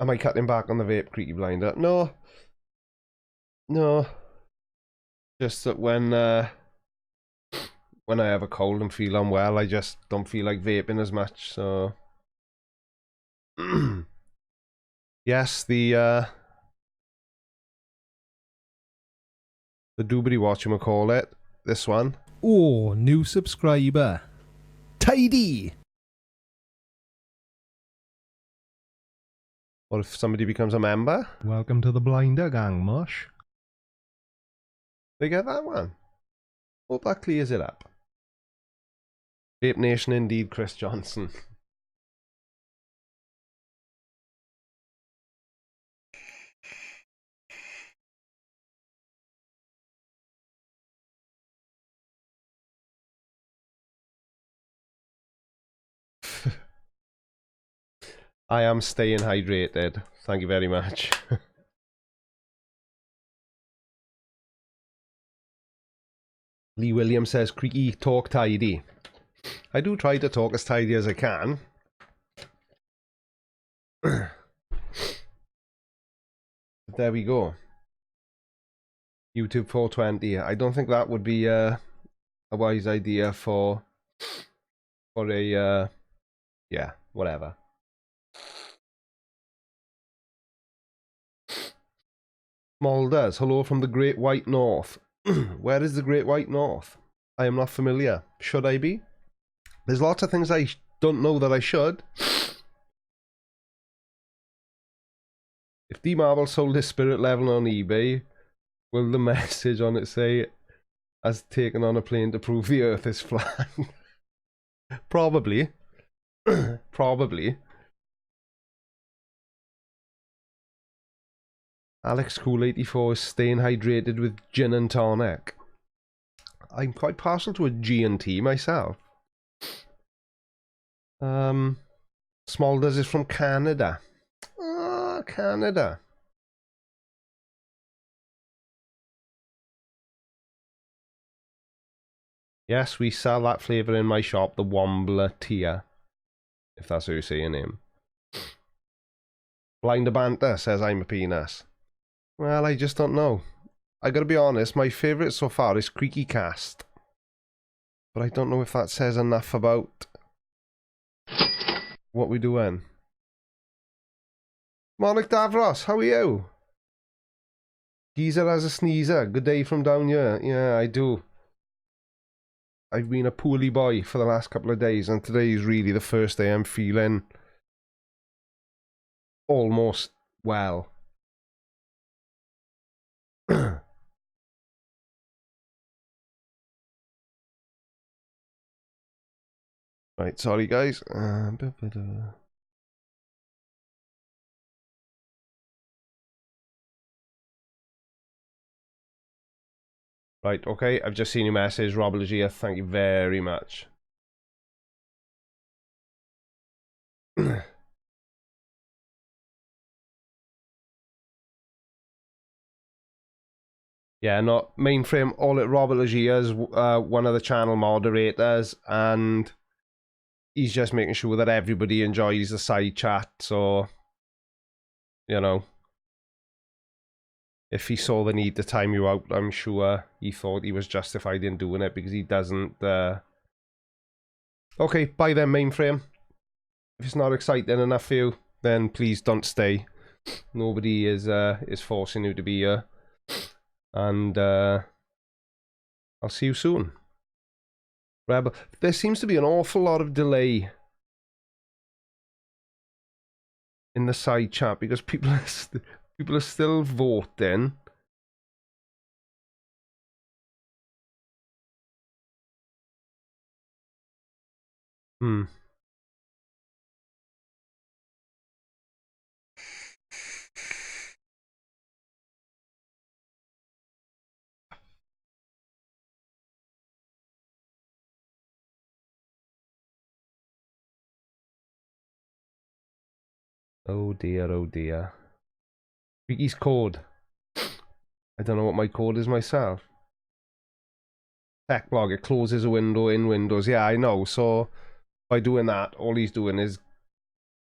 Am I cutting back on the vape, Creaky Blinder? No. No. Just that when I have a cold and feel unwell, I just don't feel like vaping as much, so... Yes, the doobity whatchamacallit, this one. Oh, new subscriber. Tidy. Or if somebody becomes a member. Welcome to the Blinder Gang, Mush. They get that one. Hope that clears it up. Vape Nation indeed, Chris Johnson. I am staying hydrated. Thank you very much. Lee Williams says, Creaky, talk tidy. I do try to talk as tidy as I can. But there we go. YouTube 420. I don't think that would be a wise idea for a yeah, whatever. Smulders, hello from the Great White North. Where is the Great White North? I am not familiar. Should I be? There's lots of things I don't know that I should. If D-Marble sold his spirit level on eBay, will the message on it say, has taken on a plane to prove the earth is flat? Probably. Probably. Alex Cool 84 is staying hydrated with gin and tonic. I'm quite partial to a G&T myself. Smulders is from Canada. Ah, Canada. Yes, we sell that flavour in my shop, the Wombler Tier. If that's how you say your name. Blinder Banter says I'm a penis. Well, I just don't know. I gotta be honest, my favourite so far is Creaky Cast. But I don't know if that says enough about what we're doing. Monik Davros, how are you? Geezer as a sneezer. Good day from down here. Yeah, I do. I've been a poorly boy for the last couple of days, and today is really the first day I'm feeling almost well. Right, sorry guys. Right, okay, I've just seen your message, Rob Legia, thank you very much. Yeah, not mainframe, all at Robert Legia's one of the channel moderators, and he's just making sure that everybody enjoys the side chat, so, you know, if he saw the need to time you out, I'm sure he thought he was justified in doing it, because he doesn't, Okay, bye then, mainframe. If it's not exciting enough for you, then please don't stay. Nobody is forcing you to be here. And I'll see you soon. Rebel. There seems to be an awful lot of delay in the side chat because people are still voting. Oh dear, oh dear. Vicky's code. I don't know what my code is myself. Tech blog, it closes a window in Windows. Yeah, I know. So by doing that, all he's doing is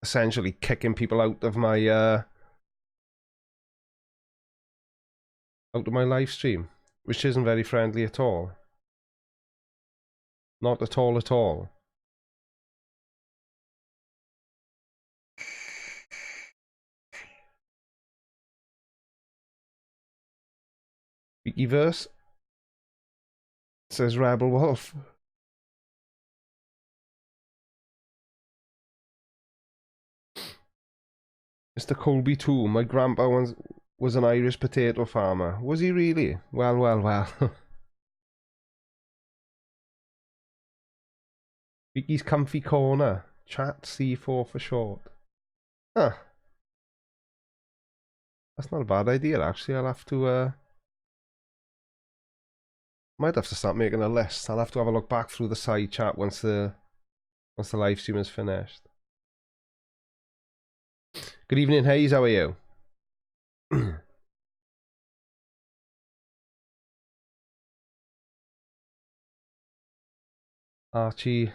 essentially kicking people out of my live stream, which isn't very friendly at all. Not at all at all. Wikiverse says Rebel Wolf. Mr. Colby too. My grandpa was an Irish potato farmer. Was he really? Well, well, well. Vicky's comfy corner. Chat C4 for short. Huh. That's not a bad idea, actually. I'll have to, might have to start making a list. I'll have to have a look back through the side chat once the live stream is finished. Good evening, Hayes. How are you? Archie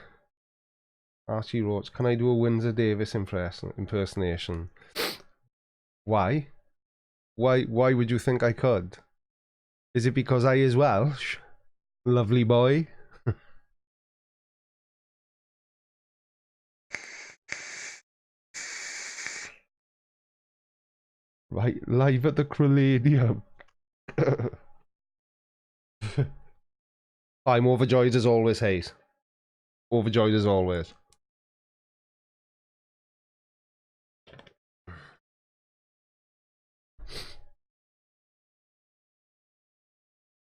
Roach. Can I do a Windsor Davis impersonation? Why? Why would you think I could? Is it because I is Welsh? Lovely boy. Right, live at the Crilladium. I'm overjoyed as always, Hayes. Overjoyed as always.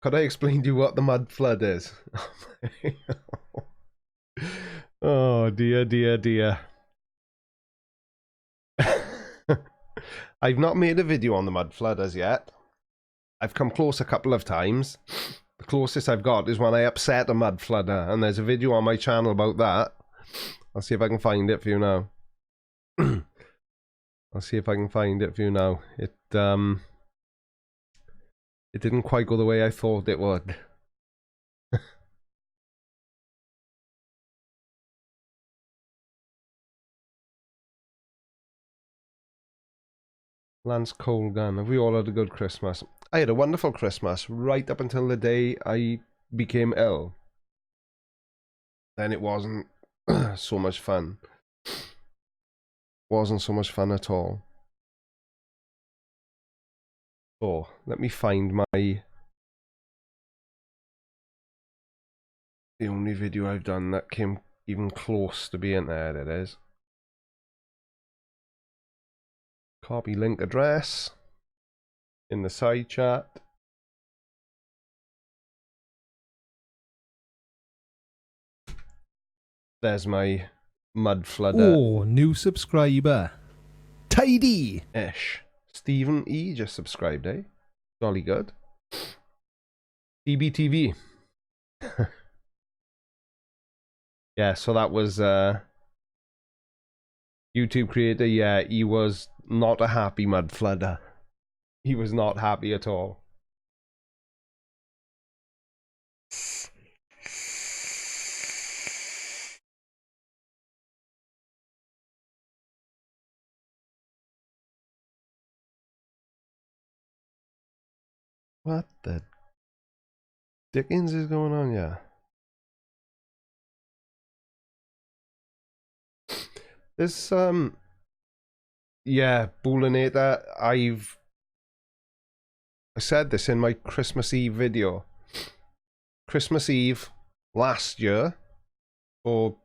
Could I explain to you what the mud flood is? Oh dear, dear, dear. I've not made a video on the mud flood as yet. I've come close a couple of times. The closest I've got is when I upset a mud flooder, and there's a video on my channel about that. I'll see if I can find it for you now. I'll see if I can find it for you now. It didn't quite go the way I thought it would. Lance Colgan, have we all had a good Christmas? I had a wonderful Christmas right up until the day I became ill. Then it wasn't so much fun. Wasn't so much fun at all. So, let me find the only video I've done that came even close to being there, it is. Copy link address in the side chat. There's my mud flooder. Oh, new subscriber. Tidy. Ish. Stephen E just subscribed, eh? Jolly good. DBTV. Yeah, so that was YouTube creator. Yeah, he was not a happy mud flooder. He was not happy at all. What the Dickens is going on? Yeah. There's yeah, Bullinator, I said this in my Christmas Eve video. Christmas Eve last year, or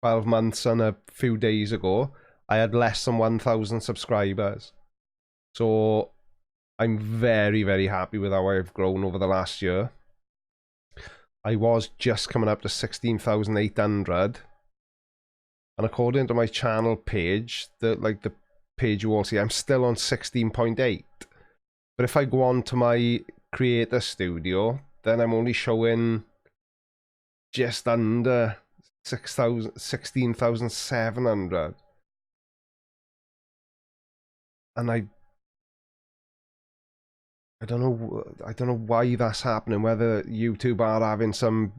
12 months and a few days ago, I had less than 1,000 subscribers. So I'm very, very happy with how I've grown over the last year. I was just coming up to 16,800. And according to my channel page, the page you all see, I'm still on 16.8. But if I go on to my creator studio, then I'm only showing just under 16,700. And I don't know why that's happening, whether YouTube are having some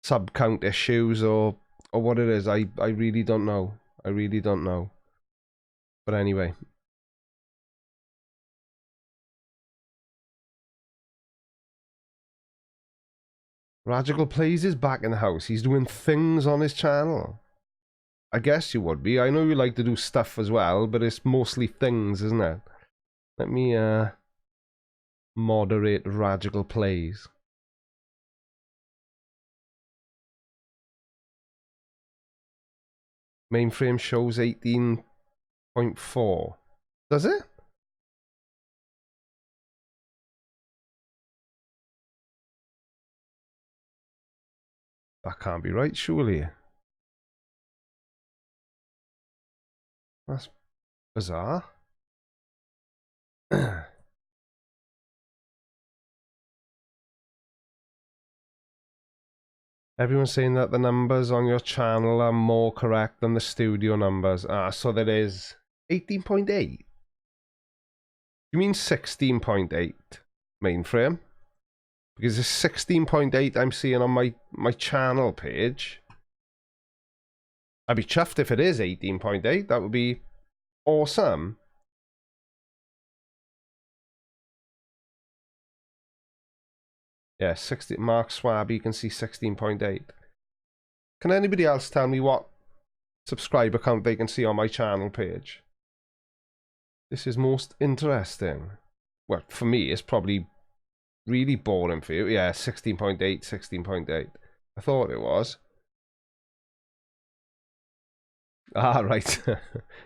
sub count issues or what it is. I really don't know. I really don't know. But anyway. Radical Plays is back in the house. He's doing things on his channel. I guess you would be. I know you like to do stuff as well, but it's mostly things, isn't it? Let me moderate Radical Plays. Mainframe shows 18.4. Does it? That can't be right, surely. That's bizarre. Everyone's saying that the numbers on your channel are more correct than the studio numbers. Ah, so there is 18.8. You mean 16.8 mainframe? Because it's 16.8 I'm seeing on my channel page. I'd be chuffed if it is 18.8. That would be awesome. Yeah, 60. Mark Swab, you can see 16.8. Can anybody else tell me what subscriber count they can see on my channel page? This is most interesting. Well, for me, it's probably really boring for you. Yeah, 16.8, 16.8. I thought it was. Ah, right.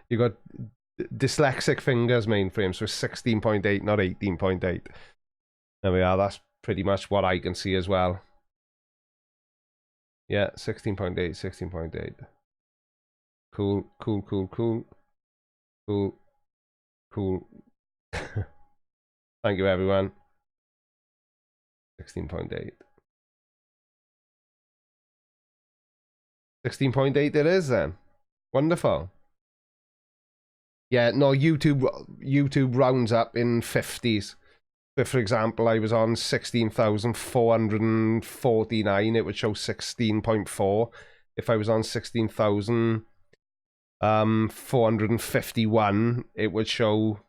You got dyslexic fingers mainframe, so it's 16.8, not 18.8. There we are. That's pretty much what I can see as well. Yeah, 16.8, 16.8. Cool, cool, cool, cool. Cool, cool. Thank you, everyone. 16.8. 16.8 it is then. Wonderful. Yeah, no, YouTube rounds up in 50s. So for example, I was on 16,449, it would show 16.4. If I was on 16,451, it would show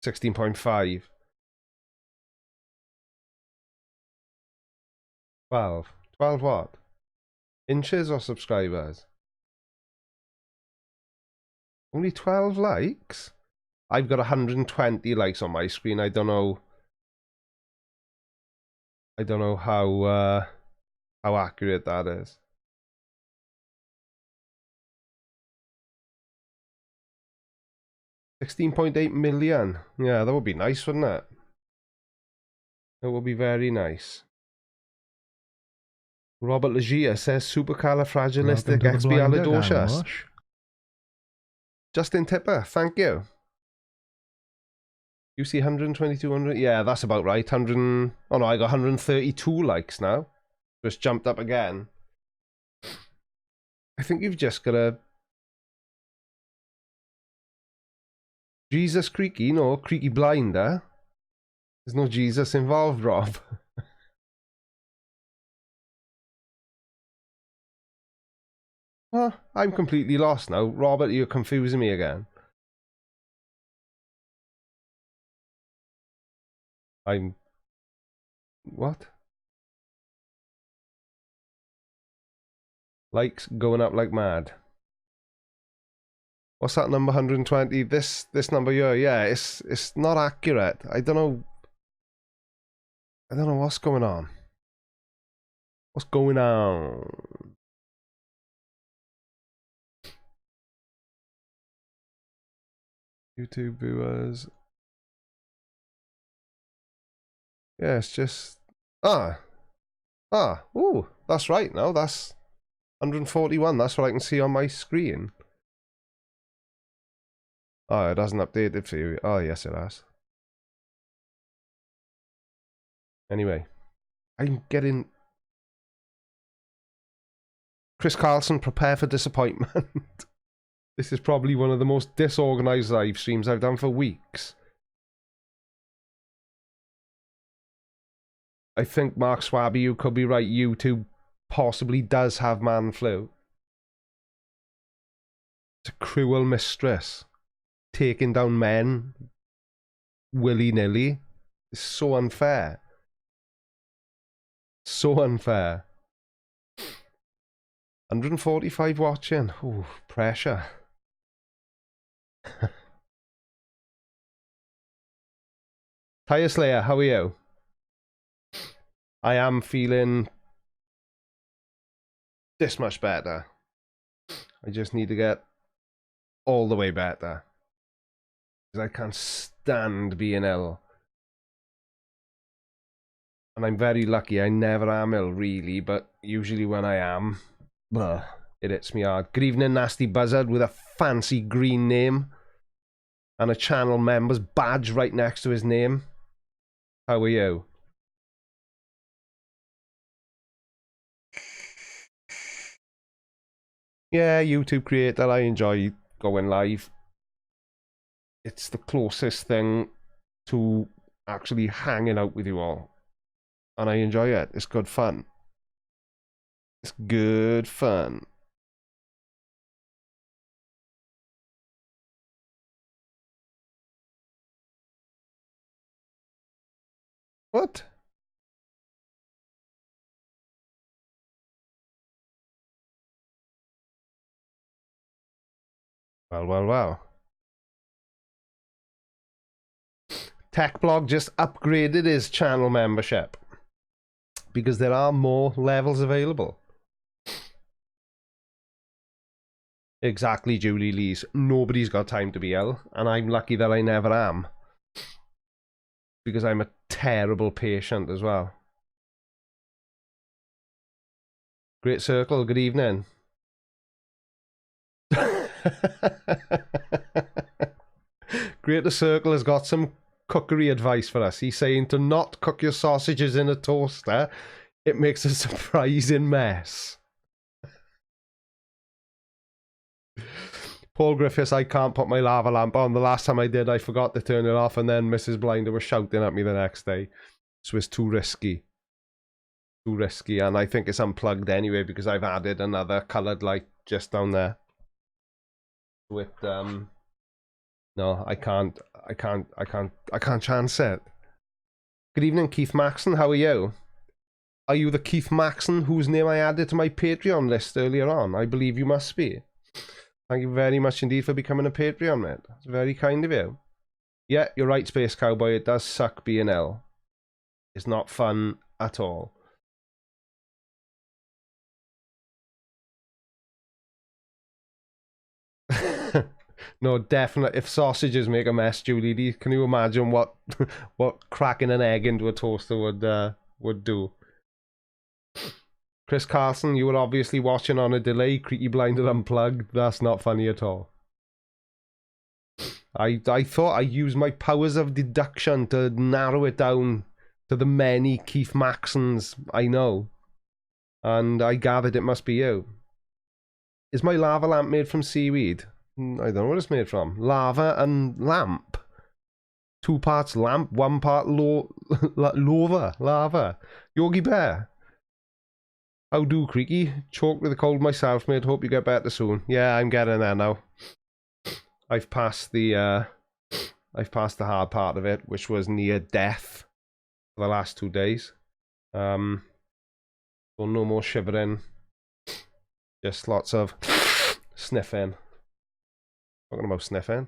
16.5. 12. 12 what? Inches or subscribers? Only 12 likes? I've got 120 likes on my screen. I don't know how accurate that is. 16.8 million. Yeah, that would be nice, wouldn't it? It would be very nice. Robert Legia says supercalifragilisticexpialidocious. Justin Tipper, thank you. You see 120, 200? Yeah, that's about right. 100. Oh no, I got 132 likes now. Just jumped up again. I think you've just got to... Jesus Creaky, no, Creaky Blinder. There's no Jesus involved, Rob. Well, I'm completely lost now. Robert, you're confusing me again. I'm... What? Likes going up like mad. What's that number? 120. This number here, yeah, it's not accurate. I don't know what's going on. What's going on? YouTube viewers. Yeah, it's just ooh, that's right now. That's 141. That's what I can see on my screen. Oh, it hasn't updated for you. Oh, yes, it has. Anyway, I'm getting... Chris Carlson, prepare for disappointment. This is probably one of the most disorganized live streams I've done for weeks. I think Mark Swabby, you could be right. YouTube possibly does have man flu. It's a cruel mistress. Taking down men willy-nilly. It's so unfair. So unfair. 145 watching. Ooh, pressure. Tire Slayer, how are you? I am feeling this much better. I just need to get all the way better. Because I can't stand being ill. And I'm very lucky. I never am ill, really. But usually when I am, it hits me hard. Good evening, Nasty Buzzard, with a fancy green name. And a channel member's badge right next to his name. How are you? Yeah, YouTube creator. I enjoy going live. It's the closest thing to actually hanging out with you all. And I enjoy it. It's good fun. It's good fun. What? Well. TechBlog just upgraded his channel membership. Because there are more levels available. Exactly, Julie Lees. Nobody's got time to be ill. And I'm lucky that I never am. Because I'm a terrible patient as well. Great Circle, good evening. Greater Circle has got some cookery advice for us. He's saying to not cook your sausages in a toaster. It makes a surprising mess. Paul Griffiths, I can't put my lava lamp on. The last time I did, I forgot to turn it off, and then Mrs. Blinder was shouting at me the next day. So it's too risky. Too risky, and I think it's unplugged anyway because I've added another coloured light just down there. With no, I can't chance it. Good evening, Keith Maxson. How are you? Are you the Keith Maxson whose name I added to my Patreon list earlier on? I believe you must be. Thank you very much indeed for becoming a Patreon, mate. It's very kind of you. Yeah, you're right, Space Cowboy. It does suck being ill. It's not fun at all. No, definitely. If sausages make a mess, Julie, can you imagine what cracking an egg into a toaster would do? Chris Carlson, you were obviously watching on a delay. Creaky Blinded Unplugged. That's not funny at all. I thought I used my powers of deduction to narrow it down to the many Keith Maxons I know. And I gathered it must be you. Is my lava lamp made from seaweed? I don't know what it's made from. Lava and lamp. 2 parts lamp, 1 part lava. Yogi Bear. How do, Creaky? Choked with a cold myself, mate. Hope you get better soon. Yeah, I'm getting there now. I've passed the hard part of it, which was near death for the last 2 days. So no more shivering. Just lots of sniffing. Talking about sniffing.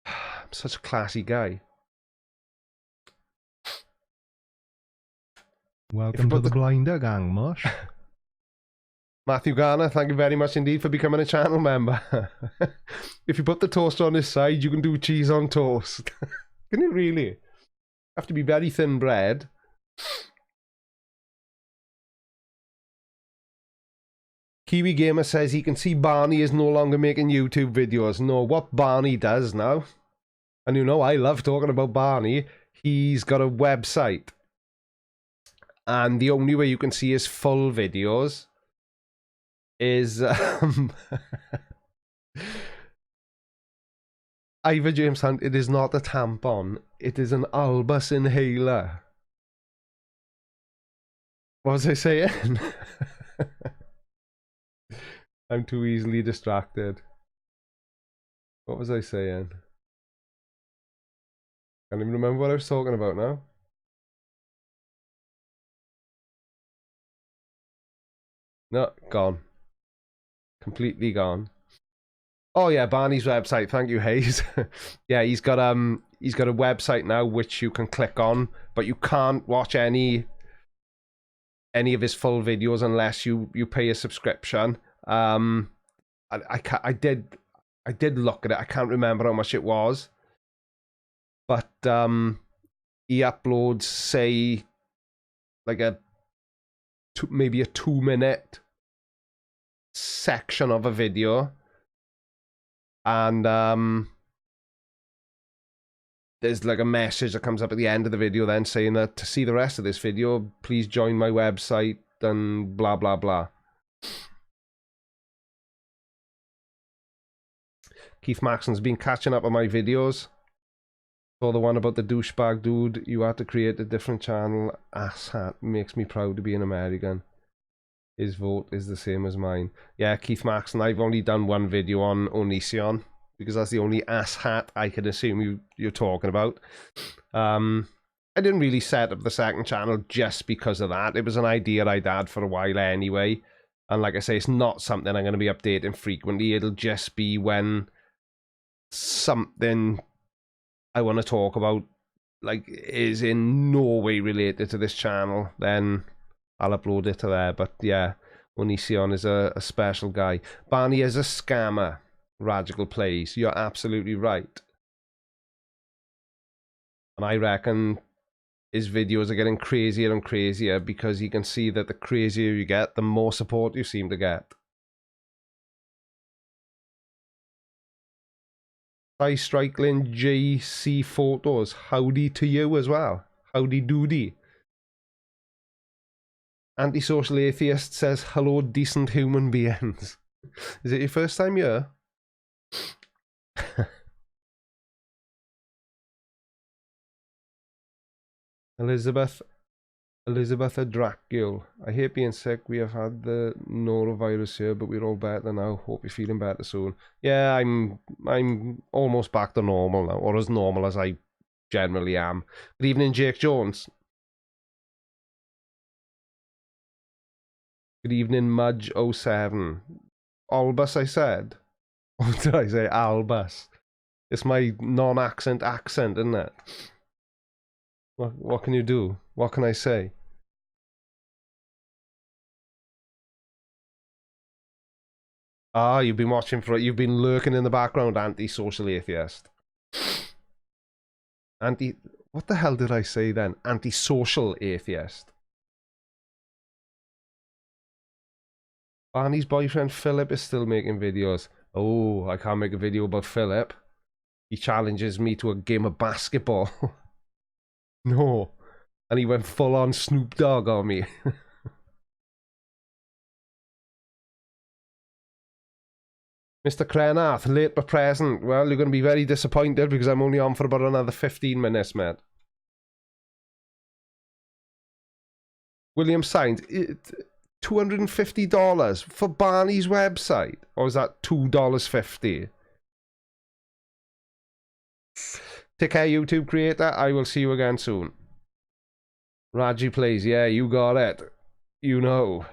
I'm such a classy guy. Welcome to the Blinder Gang, Mush. Matthew Garner, thank you very much indeed for becoming a channel member. If you put the toaster on this side, you can do cheese on toast. Can you really? Have to be very thin bread. Kiwi Gamer says he can see Barney is no longer making YouTube videos. No, what Barney does now, and you know I love talking about Barney, he's got a website. And the only way you can see his full videos is Ivor James Hunt, it is not a tampon, it is an Albus inhaler. What was I saying? I'm too easily distracted. What was I saying? Can't even remember what I was talking about now. No, gone. Completely gone. Oh yeah, Barney's website. Thank you, Hayes. Yeah, he's got a website now which you can click on, but you can't watch any of his full videos unless you pay a subscription. I did look at it. I can't remember how much it was, but he uploads, say, like maybe a 2-minute section of a video, and there's like a message that comes up at the end of the video then saying that to see the rest of this video, please join my website and blah blah blah. Keith Maxon's been catching up on my videos. Saw the one about the douchebag dude. You had to create a different channel. Asshat makes me proud to be an American. His vote is the same as mine. Yeah, Keith Maxon, I've only done one video on Onision because that's the only asshat I can assume you're talking about. I didn't really set up the second channel just because of that. It was an idea I'd had for a while anyway. And like I say, it's not something I'm going to be updating frequently. It'll just be when something I want to talk about like is in no way related to this channel, then I'll upload it to there. But yeah, Onision is a special guy. Barney is a scammer. Radical plays. You're absolutely right. And I reckon his videos are getting crazier and crazier because you can see that the crazier you get, the more support you seem to get. Hi Strickland JC Photos. Howdy to you as well. Howdy doody. Antisocial Atheist says, hello decent human beings. Is it your first time here? Elizabeth Dracul. I hate being sick. We have had the norovirus here, but we're all better now. Hope you're feeling better soon. Yeah, I'm almost back to normal now, or as normal as I generally am. Good evening, Jake Jones. Good evening, Mudge07. Albus, I said. What did I say? Albus. It's my non-accent accent, isn't it? What can you do? What can I say? Ah, you've been watching you've been lurking in the background, anti-social atheist. What the hell did I say then? Anti-social atheist. Barney's boyfriend Philip is still making videos. Oh, I can't make a video about Philip. He challenges me to a game of basketball. No. And he went full on Snoop Dogg on me. Mr. Krenath, late but present. Well, you're going to be very disappointed because I'm only on for about another 15 minutes, mate. William Sainz, $250 for Barney's website? Or is that $2.50? Take care, YouTube creator. I will see you again soon. Raji plays. Yeah, you got it. You know.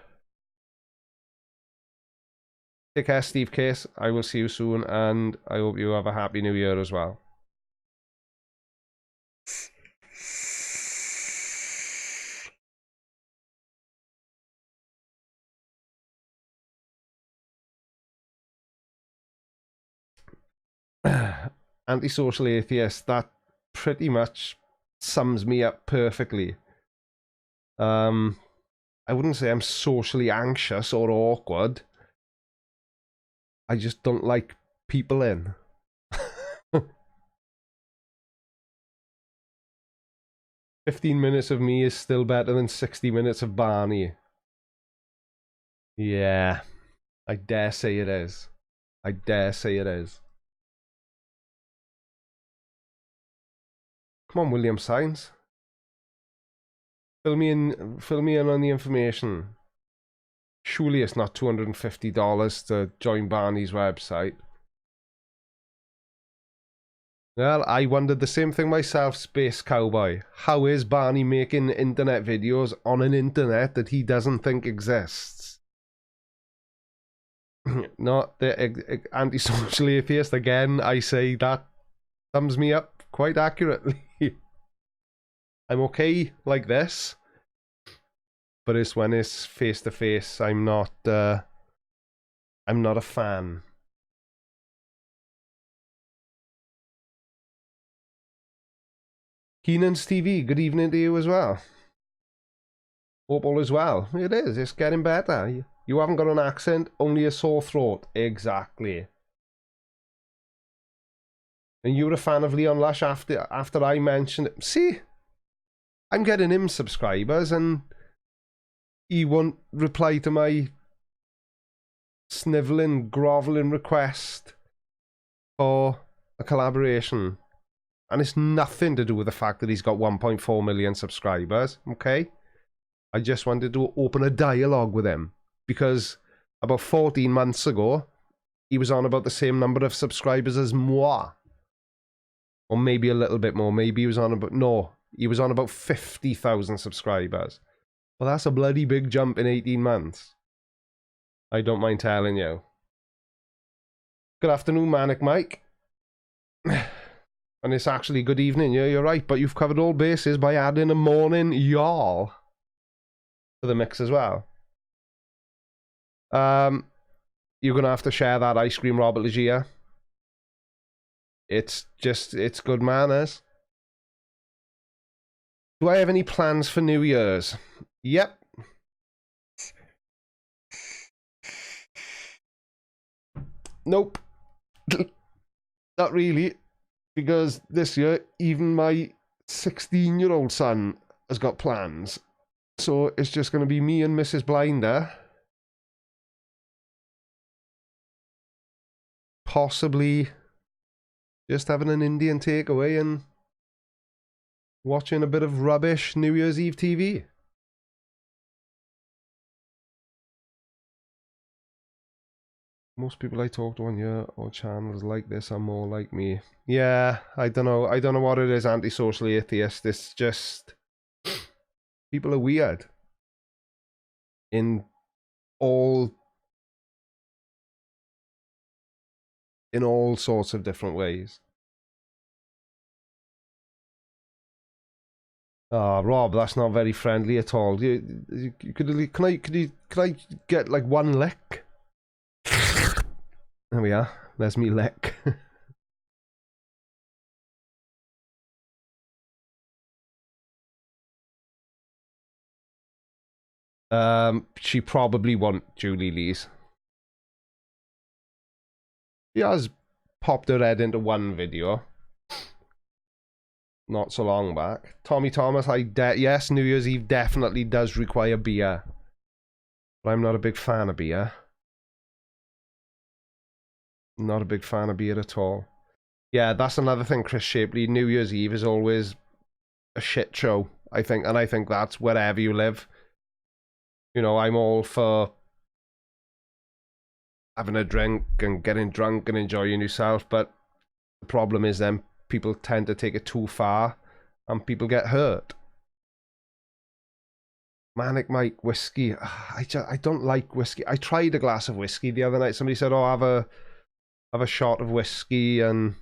Take care, Steve Case. I will see you soon, and I hope you have a happy new year as well. Antisocial atheist, that pretty much sums me up perfectly. I wouldn't say I'm socially anxious or awkward. I just don't like people in. 15 minutes of me is still better than 60 minutes of Barney. Yeah, I dare say it is. I dare say it is. Come on, William Sainz. Fill me in on the information. Surely it's not $250 to join Barney's website. Well, I wondered the same thing myself, Space Cowboy. How is Barney making internet videos on an internet that he doesn't think exists? Not the antisocial atheist. Again, I say that sums me up quite accurately. I'm okay like this, but it's when it's face to face. I'm not a fan. Keenan's TV, good evening to you as well. Hope all is well. It is, it's getting better. You haven't got an accent, only a sore throat. Exactly. And you were a fan of Leon Lush after I mentioned it. See? I'm getting him subscribers and he won't reply to my snivelling, groveling request for a collaboration. And it's nothing to do with the fact that he's got 1.4 million subscribers, okay? I just wanted to open a dialogue with him because about 14 months ago, he was on about the same number of subscribers as moi. Or maybe a little bit more. Maybe he was on about... No, he was on about 50,000 subscribers. Well, that's a bloody big jump in 18 months. I don't mind telling you. Good afternoon, Manic Mike. And it's actually good evening. Yeah, you're right. But you've covered all bases by adding a morning y'all to the mix as well. You're going to have to share that ice cream, Robert Legia. It's good manners. Do I have any plans for New Year's? Yep. Nope. Not really. Because this year, even my 16-year-old son has got plans. So it's just going to be me and Mrs. Blinder. Possibly just having an Indian takeaway and watching a bit of rubbish New Year's Eve TV. Most people I talk to on your channels like this are more like me. Yeah, I don't know what it is, antisocial atheist. It's just people are weird in all sorts of different ways. Oh, Rob, that's not very friendly at all. Can I get like one lick? There we are. There's me lick. She probably won't, Julie Lee's. She has popped her head into one video. Not so long back. Tommy Thomas, yes, New Year's Eve definitely does require beer. But I'm not a big fan of beer. Not a big fan of beer at all. Yeah, that's another thing, Chris Shapley. New Year's Eve is always a shit show, I think. And I think that's wherever you live. You know, I'm all for having a drink and getting drunk and enjoying yourself. But the problem is then people tend to take it too far and people get hurt. Manic Mike whiskey. I don't like whiskey. I tried a glass of whiskey the other night. Somebody said, "Oh, have a shot of whiskey and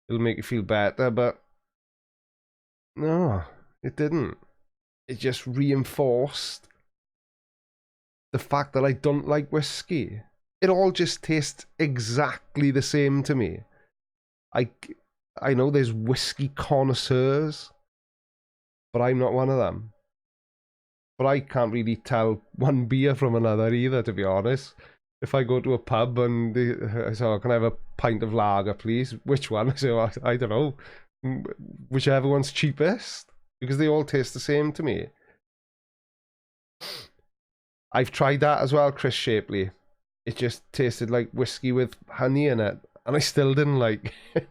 it'll make you feel better," but no, it didn't. It just reinforced the fact that I don't like whiskey. It all just tastes exactly the same to me. I know there's whiskey connoisseurs, but I'm not one of them. But I can't really tell one beer from another either, to be honest. If I go to a pub and I say, "Oh, can I have a pint of lager, please?" Which one? I say, "Oh, I don't know. Whichever one's cheapest." Because they all taste the same to me. I've tried that as well, Chris Shapley. It just tasted like whiskey with honey in it. And I still didn't like it.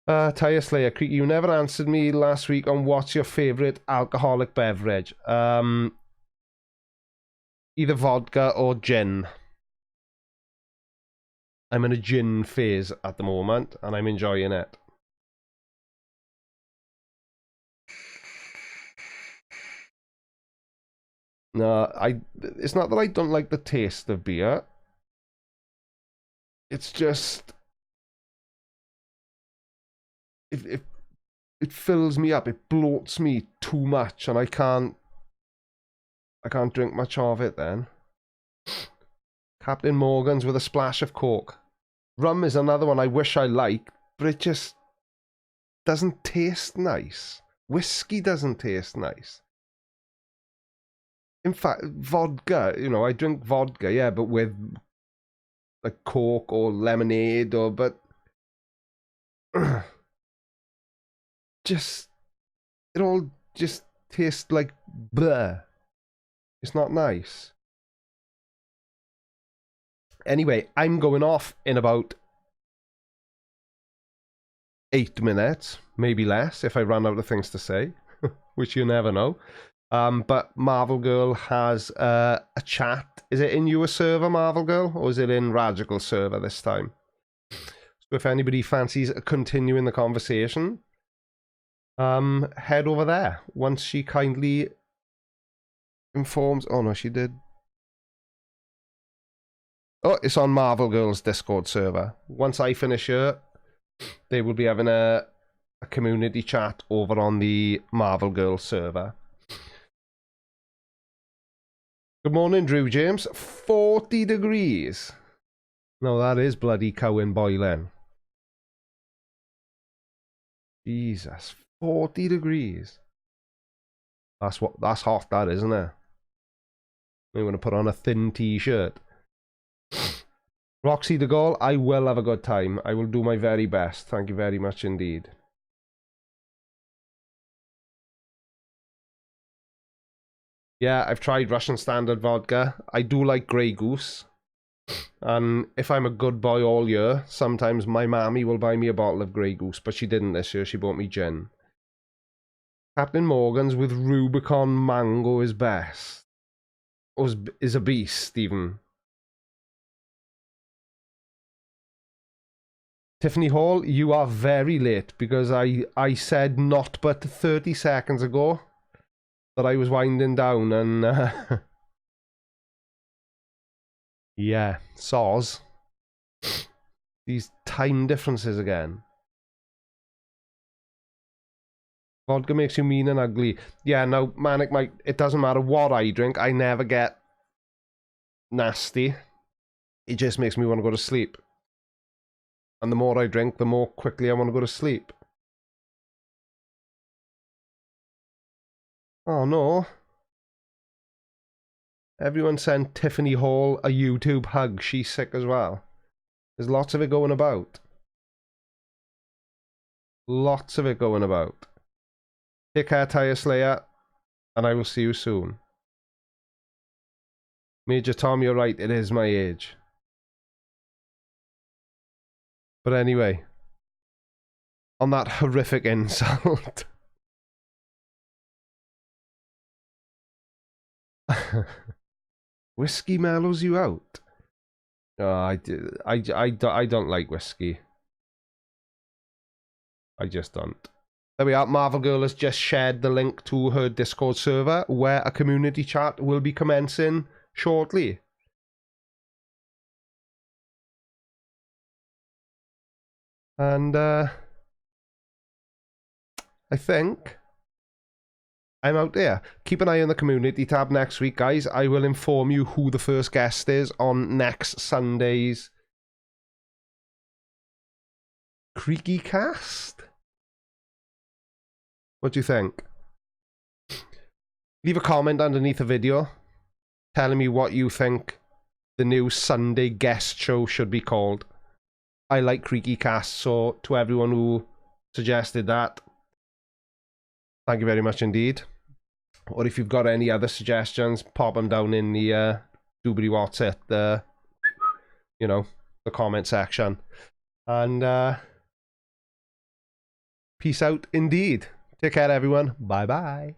Tire Slayer, you never answered me last week on what's your favourite alcoholic beverage. Either vodka or gin. I'm in a gin phase at the moment, and I'm enjoying it. No, it's not that I don't like the taste of beer. It's just... It fills me up. It bloats me too much, and I can't drink much of it then. Captain Morgan's with a splash of Coke. Rum is another one I wish I liked, but it just doesn't taste nice. Whiskey doesn't taste nice. In fact, vodka, you know, I drink vodka, yeah, but with like Coke or lemonade but just, it all just tastes like bleh. It's not nice. Anyway, I'm going off in about 8 minutes, maybe less if I run out of things to say, which you never know. But Marvel Girl has a chat. Is it in your server, Marvel Girl, or is it in Radical server this time? So if anybody fancies continuing the conversation, head over there once she kindly informs. Oh no, she did. Oh, it's on Marvel Girl's Discord server. Once I finish here, they will be having a community chat over on the Marvel Girl server. Good morning, Drew James. 40 degrees. No, that is bloody Cowan boiling. Jesus, 40 degrees. That's hot, that, isn't it? I'm going to put on a thin t-shirt. Roxy de Gaulle, I will have a good time. I will do my very best. Thank you very much indeed. Yeah, I've tried Russian Standard vodka. I do like Grey Goose. And if I'm a good boy all year, sometimes my mammy will buy me a bottle of Grey Goose, but she didn't this year. She bought me gin. Captain Morgan's with Rubicon Mango is best. Or is a beast, Stephen. Tiffany Hall, you are very late because I said not but 30 seconds ago that I was winding down and yeah, soz. These time differences again. Vodka makes you mean and ugly. Yeah, no, Manic Mike, it doesn't matter what I drink, I never get nasty. It just makes me want to go to sleep. And the more I drink, the more quickly I want to go to sleep. Oh no. Everyone sent Tiffany Hall a YouTube hug. She's sick as well. There's lots of it going about. Lots of it going about. Take care, Tire Slayer. And I will see you soon. Major Tom, you're right. It is my age. But anyway, on that horrific insult. Whiskey mellows you out. Oh, I don't like whiskey. I just don't. There we are. Marvel Girl has just shared the link to her Discord server where a community chat will be commencing shortly. And I think I'm out there. Keep an eye on the community tab next week, guys. I will inform you who the first guest is on next Sunday's Creaky Cast. What do you think? Leave a comment underneath the video telling me what you think the new Sunday guest show should be called. I like Creaky Cast, so to everyone who suggested that, thank you very much indeed. Or if you've got any other suggestions, pop them down in the doobly what's it, the comment section. And peace out indeed. Take care, everyone. Bye bye.